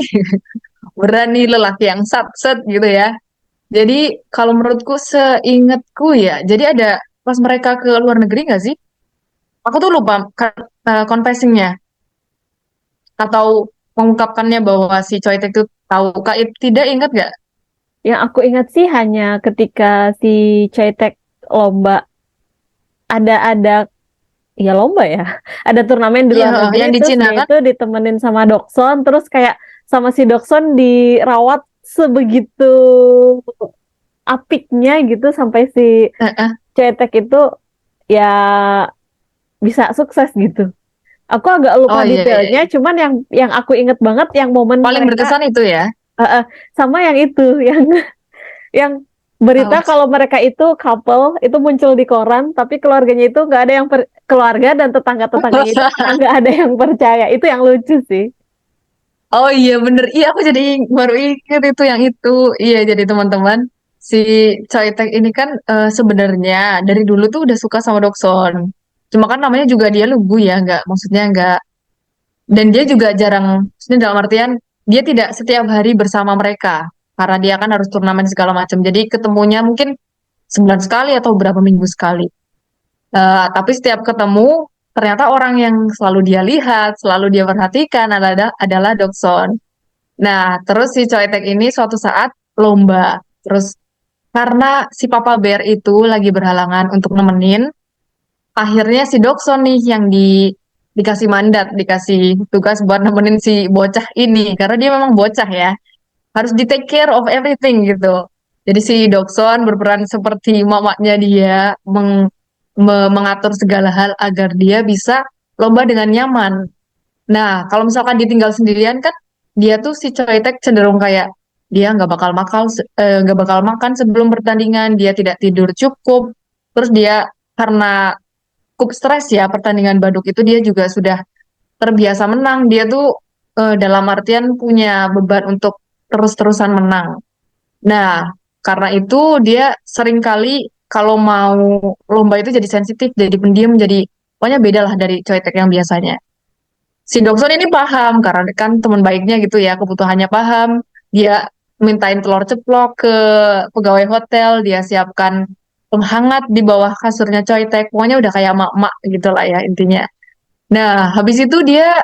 Berani lelaki yang sat-set gitu ya. Jadi kalau menurutku seingatku ya, jadi ada pas mereka ke luar negeri nggak sih? Aku tuh lupa confessingnya atau mengungkapkannya bahwa si Choi Taek itu tahu Kak tidak ingat nggak? Yang aku ingat sih hanya ketika si Chaitek lomba, ada ya lomba ya, ada turnamen di Iya, luar negeri, yang di terus Cina dia kan? itu ditemenin sama Dokson, terus kayak sama si Dokson dirawat sebegitu apiknya gitu sampai si Heeh. Chaitek itu ya bisa sukses gitu. Aku agak lupa Oh iya, iya, detailnya, iya. cuman yang aku inget banget yang momen Paling mereka berkesan itu ya. eh, eh, sama yang itu yang berita Oh, kalau mereka itu couple itu muncul di koran, tapi keluarganya itu nggak ada yang keluarga dan tetangga-tetangganya itu yang nggak ada yang percaya. Itu yang lucu sih. oh iya bener. Iya aku jadi baru ingat itu yang itu. Iya jadi teman-teman si Choi Taek ini kan sebenarnya dari dulu tuh udah suka sama Dokson. Cuma kan namanya juga dia lugu ya, nggak maksudnya nggak. Dan dia juga jarang, maksudnya dalam artian dia tidak setiap hari bersama mereka karena dia kan harus turnamen segala macam. Jadi ketemunya mungkin sebulan sekali atau berapa minggu sekali. Tapi setiap ketemu ternyata orang yang selalu dia lihat, selalu dia perhatikan adalah Dokson. Nah, terus si Choi Taek ini suatu saat lomba. Terus karena si Papa Bear itu lagi berhalangan untuk nemenin, akhirnya si Dokson nih yang dikasih mandat, dikasih tugas buat nemenin si bocah ini. Karena dia memang bocah ya, harus di take care of everything gitu. Jadi si Dokson berperan seperti mamanya dia, mengatur segala hal agar dia bisa lomba dengan nyaman. Nah, kalau misalkan ditinggal sendirian kan, dia tuh si Choi Taek cenderung kayak dia nggak bakal makan sebelum pertandingan, dia tidak tidur cukup, terus dia karena cukup stres ya pertandingan baduk itu dia juga sudah terbiasa menang, dia tuh dalam artian punya beban untuk terus-terusan menang. Nah, karena itu dia sering kali kalau mau lomba itu jadi sensitif, jadi pendiam, jadi pokoknya beda lah dari Choi Taek yang biasanya. Si Dokson ini paham karena kan teman baiknya gitu ya, kebutuhannya paham. Dia mintain telur ceplok ke pegawai hotel, dia siapkan penghangat di bawah kasurnya Choi Taek. Pokoknya udah kayak mak-mak gitu lah ya intinya. Nah, habis itu dia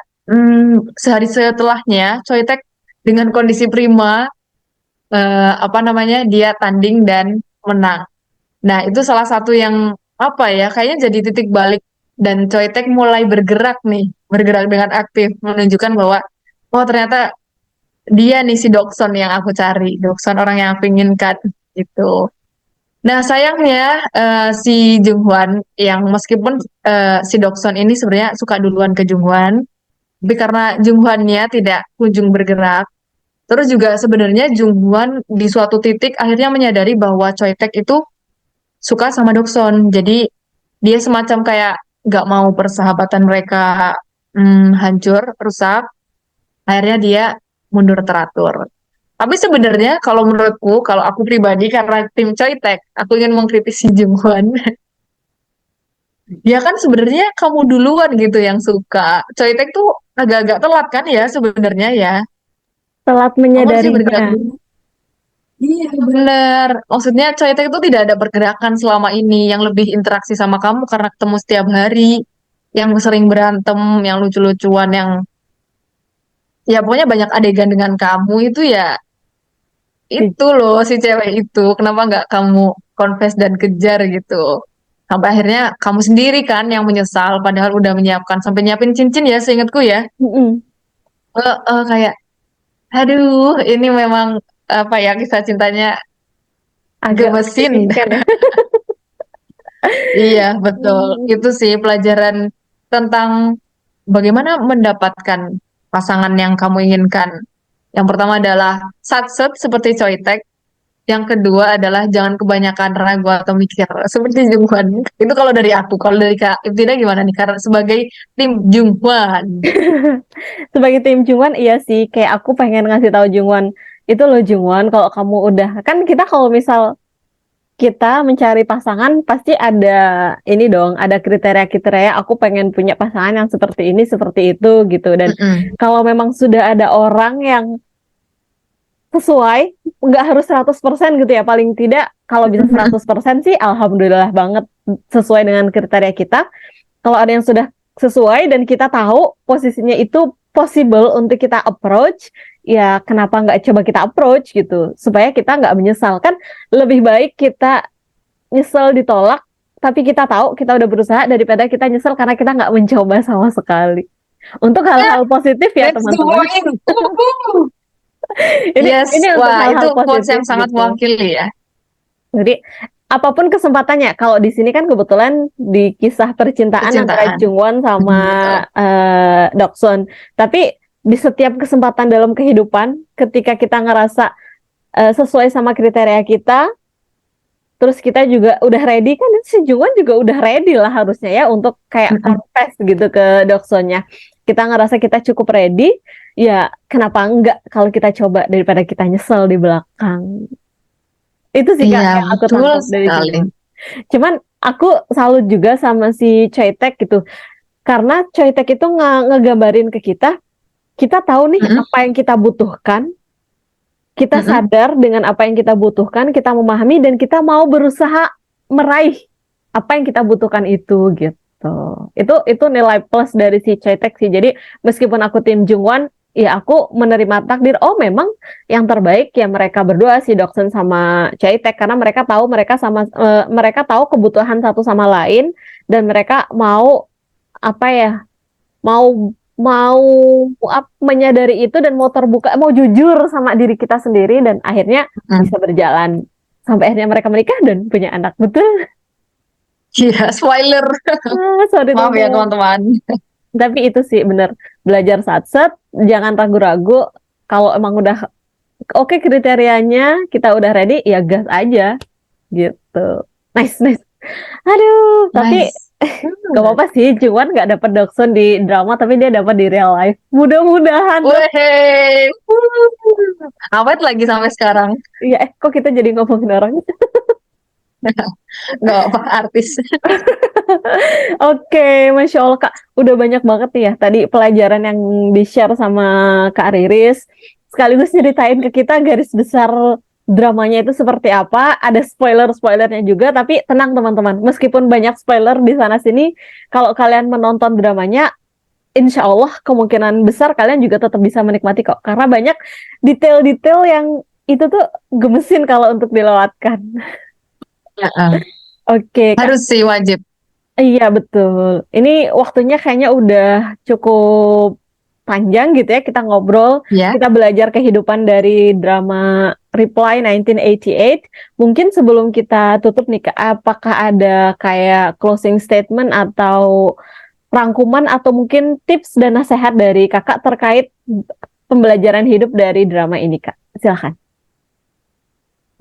sehari setelahnya Choi Taek dengan kondisi prima apa namanya? Dia tanding dan menang. Nah, itu salah satu yang apa ya? Kayaknya jadi titik balik dan Choi Taek mulai bergerak nih, bergerak dengan aktif menunjukkan bahwa oh ternyata dia nih si Dokson yang aku cari, Dokson orang yang aku inginkan gitu. Nah, sayangnya si Junghwan yang meskipun si Dokson ini sebenarnya suka duluan ke Junghwan, tapi karena Junghwannya tidak kunjung bergerak, terus juga sebenarnya Junghwan di suatu titik akhirnya menyadari bahwa Choi Taek itu suka sama Dokson. Jadi dia semacam kayak nggak mau persahabatan mereka hancur, rusak. Akhirnya dia mundur teratur. Tapi sebenarnya kalau menurutku, kalau aku pribadi karena tim Choi Taek, aku ingin mengkritisi Jungwon. Dia kan sebenarnya kamu duluan gitu yang suka. Choi Taek tuh agak-agak telat kan ya sebenarnya ya. Telat Kamu harusnya bergerak menyadarinya. dulu. Iya bener. Maksudnya Choi Taek itu tidak ada pergerakan selama ini yang lebih interaksi sama kamu karena ketemu setiap hari. Yang sering berantem, yang lucu-lucuan, yang ya pokoknya banyak adegan dengan kamu itu ya itu loh si cewek itu. Kenapa nggak kamu confess dan kejar gitu? Sampai akhirnya kamu sendiri kan yang menyesal padahal udah menyiapkan sampai nyiapin cincin ya seingatku ya. Mm-mm. Kayak aduh ini memang apa ya kisah cintanya agak gemesin. menyedihkan ya. Iya, betul. Hmm. Itu sih pelajaran tentang bagaimana mendapatkan pasangan yang kamu inginkan. Yang pertama adalah satset seperti Choi Taek. Yang kedua adalah jangan kebanyakan ragu atau mikir seperti Jungwan. Itu kalau dari aku. Kalau dari Kak Ibtida gimana nih? Karena sebagai tim Jungwan. Sebagai tim Jungwon, iya sih, kayak aku pengen ngasih tahu Jungwon, itu loh Jungwon, kalau kamu udah, kan kita kalau misal kita mencari pasangan pasti ada ini dong, ada kriteria-kriteria aku pengen punya pasangan yang seperti ini, seperti itu gitu. Dan Mm-mm. kalau memang sudah ada orang yang sesuai, nggak harus 100% gitu ya, paling tidak kalau bisa Mm-mm. 100% sih alhamdulillah banget sesuai dengan kriteria kita. Kalau ada yang sudah sesuai dan kita tahu posisinya itu possible untuk kita approach, ya kenapa nggak coba kita approach gitu, supaya kita nggak menyesal. Kan lebih baik kita nyesel ditolak, tapi kita tahu kita udah berusaha daripada kita nyesel karena kita nggak mencoba sama sekali. Untuk hal-hal positif ya That's the teman-teman. point. Uhuh. Ini Yes, ini untuk wah itu hal-hal quotes positif yang sangat gitu. mewakili ya. Jadi apapun kesempatannya. Kalau di sini kan kebetulan di kisah percintaan antara Percintaan. Jungwon sama Betul. Doksun. Tapi di setiap kesempatan dalam kehidupan, ketika kita ngerasa sesuai sama kriteria kita, terus kita juga udah ready kan, si Jungwon juga udah ready lah harusnya ya untuk kayak Mm-mm. confess gitu ke Doksunnya. Kita ngerasa kita cukup ready, ya kenapa enggak kalau kita coba daripada kita nyesel di belakang. Itu sih Kak Iya, yang aku betul tangkap dari sekali. Jungwon. Cuman aku salut juga sama si Choi Taek gitu. Karena Choi Taek itu ngegambarin ke kita tahu nih Mm-mm. apa yang kita butuhkan, kita Mm-mm. sadar dengan apa yang kita butuhkan, kita memahami dan kita mau berusaha meraih apa yang kita butuhkan itu gitu. Itu nilai plus dari si Choi Taek sih. Jadi meskipun aku tim Jungwon, ya aku menerima takdir. Oh memang yang terbaik ya mereka berdua si Doksun sama Choi Taek karena mereka tahu kebutuhan satu sama lain dan mereka mau apa ya mau mau menyadari itu dan mau terbuka mau jujur sama diri kita sendiri dan akhirnya Mm. bisa berjalan sampai akhirnya mereka menikah dan punya anak betul. Iya, spoiler. Sorry Maaf ya teman-teman. teman-teman. Tapi itu sih bener, belajar saat-saat, jangan ragu-ragu. Kalau emang udah oke kriterianya, kita udah ready, ya gas aja gitu. Nice, nice. Aduh, tapi Nice. gak apa-apa sih, cuman gak dapet Doksun di drama, tapi dia dapat di real life. Mudah-mudahan. Weh. Awet lagi sampai sekarang. Iya, kok kita jadi ngomongin orang? Gak apa artis. Oke, Masya Allah Kak, udah banyak banget nih ya tadi pelajaran yang di-share sama Kak Riris, sekaligus nyeritain ke kita garis besar dramanya itu seperti apa, ada spoiler-spoilernya juga, tapi tenang teman-teman, meskipun banyak spoiler di sana-sini, kalau kalian menonton dramanya, insya Allah kemungkinan besar kalian juga tetap bisa menikmati kok, karena banyak detail-detail yang itu tuh gemesin kalau untuk dilewatkan. Heeh. Oke, Kak. Harus sih wajib. Iya betul. Ini waktunya kayaknya udah cukup panjang gitu ya kita ngobrol, Ya. kita belajar kehidupan dari drama Reply 1988. Mungkin sebelum kita tutup nih, Kak, apakah ada kayak closing statement atau rangkuman atau mungkin tips dan nasihat dari Kakak terkait pembelajaran hidup dari drama ini, Kak? Silahkan.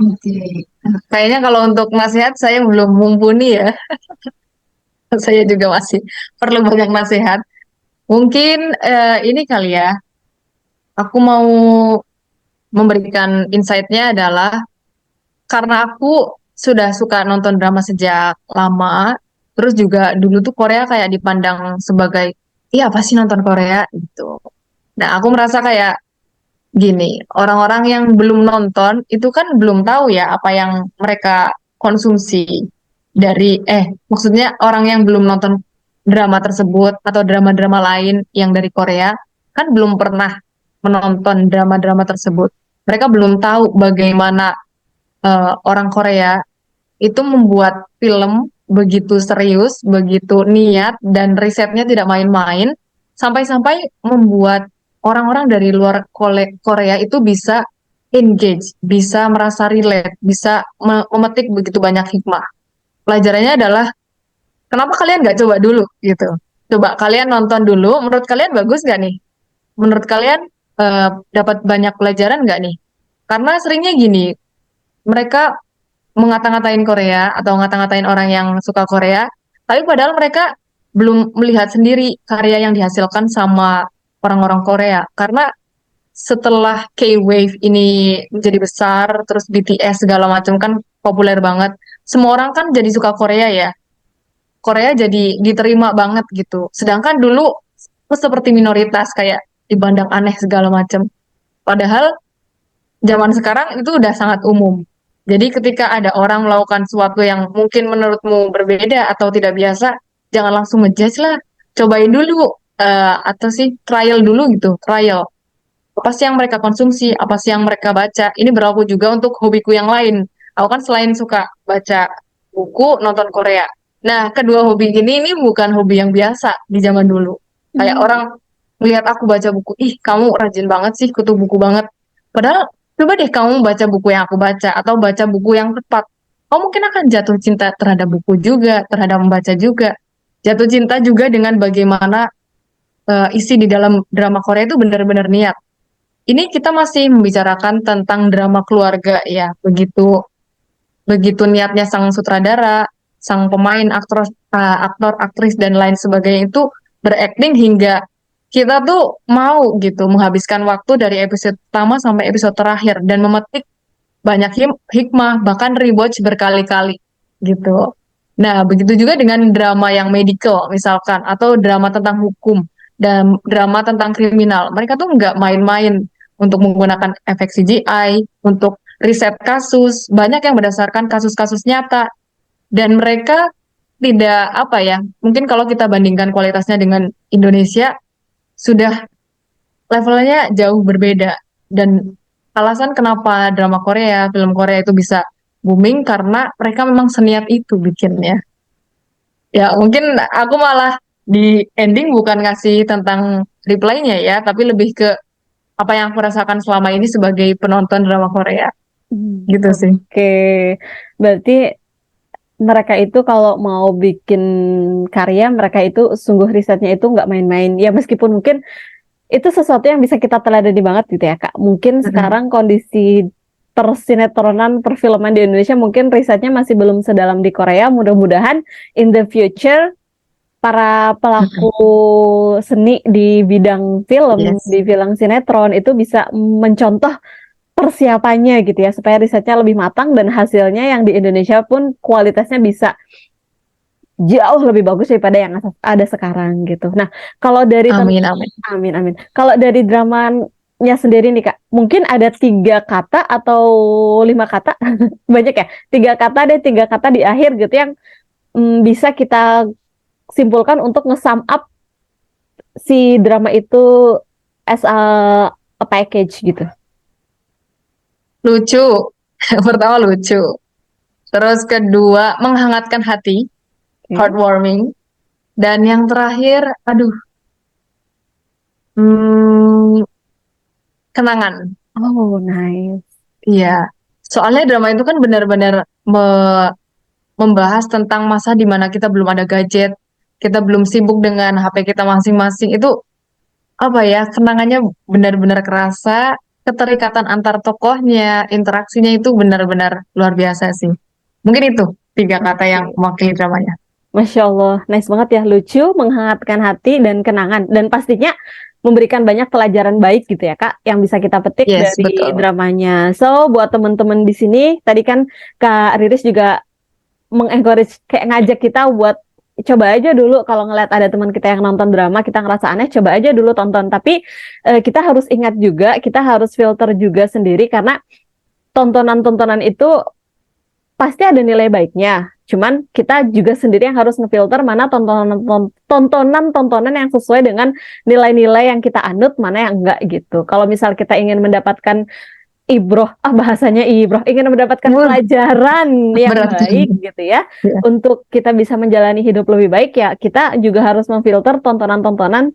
Oke. Kayaknya kalau untuk nasihat saya belum mumpuni ya. Saya juga masih perlu banyak nasihat. Mungkin ini kali ya. Aku mau memberikan insight-nya adalah karena aku sudah suka nonton drama sejak lama, terus juga dulu tuh Korea kayak dipandang sebagai, iya apa sih nonton Korea gitu. Nah, aku merasa kayak gini, orang-orang yang belum nonton itu kan belum tahu ya apa yang mereka konsumsi dari, maksudnya orang yang belum nonton drama tersebut atau drama-drama lain yang dari Korea kan belum pernah menonton drama-drama tersebut. Mereka belum tahu bagaimana orang Korea itu membuat film begitu serius, begitu niat, dan risetnya tidak main-main, sampai-sampai membuat orang-orang dari luar Korea itu bisa engage, bisa merasa relate, bisa memetik begitu banyak hikmah. Pelajarannya adalah kenapa kalian nggak coba dulu gitu. Coba kalian nonton dulu, menurut kalian bagus nggak nih? Menurut kalian dapat banyak pelajaran nggak nih? Karena seringnya gini, mereka mengata-ngatain Korea atau ngata-ngatain orang yang suka Korea, tapi padahal mereka belum melihat sendiri karya yang dihasilkan sama orang-orang Korea. Karena setelah K-Wave ini menjadi besar, terus BTS segala macam kan populer banget, semua orang kan jadi suka Korea ya. Korea jadi diterima banget gitu. Sedangkan dulu seperti minoritas kayak dipandang aneh segala macam. Padahal zaman sekarang itu udah sangat umum. Jadi ketika ada orang melakukan sesuatu yang mungkin menurutmu berbeda atau tidak biasa, jangan langsung ngejudge lah. Cobain dulu atau sih trial dulu gitu, trial. Apa sih yang mereka konsumsi, apa sih yang mereka baca. Ini berlaku juga untuk hobiku yang lain. Aku kan selain suka baca buku, nonton Korea. Nah, kedua hobi ini bukan hobi yang biasa di zaman dulu. Kayak Hmm. orang melihat aku baca buku, ih kamu rajin banget sih, kutu buku banget. Padahal coba deh kamu baca buku yang aku baca atau baca buku yang tepat. Kamu mungkin akan jatuh cinta terhadap buku juga, terhadap membaca juga. Jatuh cinta juga dengan bagaimana isi di dalam drama Korea itu benar-benar niat. Ini kita masih membicarakan tentang drama keluarga ya, begitu begitu niatnya sang sutradara, sang pemain, aktor, aktris dan lain sebagainya itu berakting hingga kita tuh mau gitu menghabiskan waktu dari episode pertama sampai episode terakhir dan memetik banyak hikmah bahkan rewatch berkali-kali gitu. Nah, begitu juga dengan drama yang medical misalkan atau drama tentang hukum dan drama tentang kriminal. Mereka tuh nggak main-main untuk menggunakan efek CGI, untuk riset kasus, banyak yang berdasarkan kasus-kasus nyata dan mereka tidak apa ya, mungkin kalau kita bandingkan kualitasnya dengan Indonesia sudah levelnya jauh berbeda dan alasan kenapa drama Korea, film Korea itu bisa booming karena mereka memang seniat itu bikinnya. Ya, mungkin aku malah di ending bukan ngasih tentang reply-nya ya, tapi lebih ke apa yang aku rasakan selama ini sebagai penonton drama Korea. Gitu sih. Oke, berarti mereka itu kalau mau bikin karya, mereka itu sungguh risetnya itu nggak main-main. Ya meskipun mungkin itu sesuatu yang bisa kita teladani banget gitu ya Kak. Mungkin Mm-mm. sekarang kondisi persinetronan, perfilman di Indonesia mungkin risetnya masih belum sedalam di Korea. Mudah-mudahan in the future para pelaku Mm-mm. seni di bidang film, Yes. di film sinetron itu bisa mencontoh persiapannya gitu ya, supaya risetnya lebih matang dan hasilnya yang di Indonesia pun kualitasnya bisa jauh lebih bagus daripada yang ada sekarang gitu. Nah, kalau dari Amin, amin. amin amin. Kalau dari dramanya sendiri nih Kak, mungkin ada 3 kata atau 5 kata, banyak ya. 3 kata deh, 3 kata di akhir gitu yang bisa kita simpulkan untuk nge-sum up si drama itu as a package gitu. Lucu. Pertama lucu. Terus kedua, menghangatkan hati, Oke. heartwarming. Dan yang terakhir, aduh, hmm, kenangan. Oh, nice. Iya. Soalnya drama itu kan benar-benar membahas tentang masa di mana kita belum ada gadget, kita belum sibuk dengan HP kita masing-masing. Itu apa ya, kenangannya benar-benar kerasa, keterikatan antar tokohnya, interaksinya itu benar-benar luar biasa sih. Mungkin itu 3 kata yang Oke. mewakili dramanya. Masya Allah, nice banget ya, lucu, menghangatkan hati dan kenangan, dan pastinya memberikan banyak pelajaran baik gitu ya Kak, yang bisa kita petik Yes, dari betul. dramanya. So, buat teman-teman di sini, tadi kan Kak Riris juga mengencourage kayak ngajak kita buat coba aja dulu kalau ngeliat ada teman kita yang nonton drama, kita ngerasa aneh, coba aja dulu tonton. Tapi kita harus ingat juga, kita harus filter juga sendiri karena tontonan-tontonan itu pasti ada nilai baiknya. Cuman kita juga sendiri yang harus ngefilter mana tontonan-tontonan yang sesuai dengan nilai-nilai yang kita anut, mana yang enggak gitu. Kalau misal kita ingin mendapatkan ibroh, bahasanya ibroh, ingin mendapatkan Wah, pelajaran yang berat. baik gitu ya, Ya. untuk kita bisa menjalani hidup lebih baik ya, kita juga harus memfilter tontonan-tontonan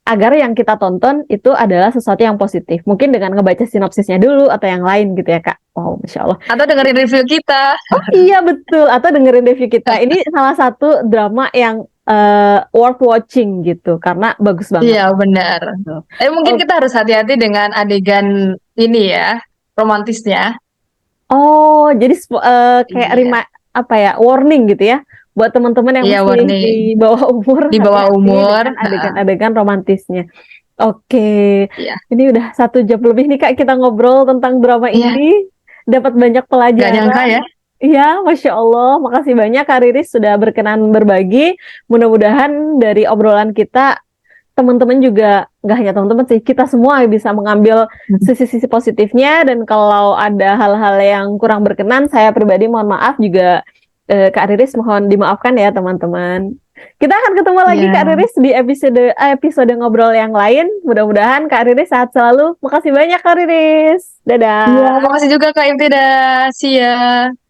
agar yang kita tonton itu adalah sesuatu yang positif. Mungkin dengan ngebaca sinopsisnya dulu atau yang lain gitu ya Kak. Wow, Masya Allah. Atau dengerin review kita. Oh iya betul, atau dengerin review kita. Ini salah satu drama yang worth watching gitu, karena bagus banget. Iya, benar. Mungkin kita harus hati-hati dengan adegan ini ya, romantisnya. Oh, jadi kayak Iya. apa ya, warning gitu ya, buat teman-teman yang Iya, masih warning. di bawah umur, Di bawah hati-hati umur. dengan adegan-adegan romantisnya. Oke, Iya. ini udah 1 jam lebih nih Kak kita ngobrol tentang drama Iya, ini, dapat banyak gak nyangka pelajaran. ya. Iya, Masya Allah. Makasih banyak Kak Riris sudah berkenan berbagi. Mudah-mudahan dari obrolan kita, teman-teman juga, nggak hanya teman-teman sih, kita semua bisa mengambil sisi-sisi positifnya. Dan kalau ada hal-hal yang kurang berkenan, saya pribadi mohon maaf juga. Kak Riris mohon dimaafkan ya teman-teman. Kita akan ketemu lagi Iya. Kak Riris di episode ngobrol yang lain. Mudah-mudahan Kak Riris sehat selalu. Makasih banyak Kak Riris. Dadah. Iya, makasih juga Kak Imtida. See ya.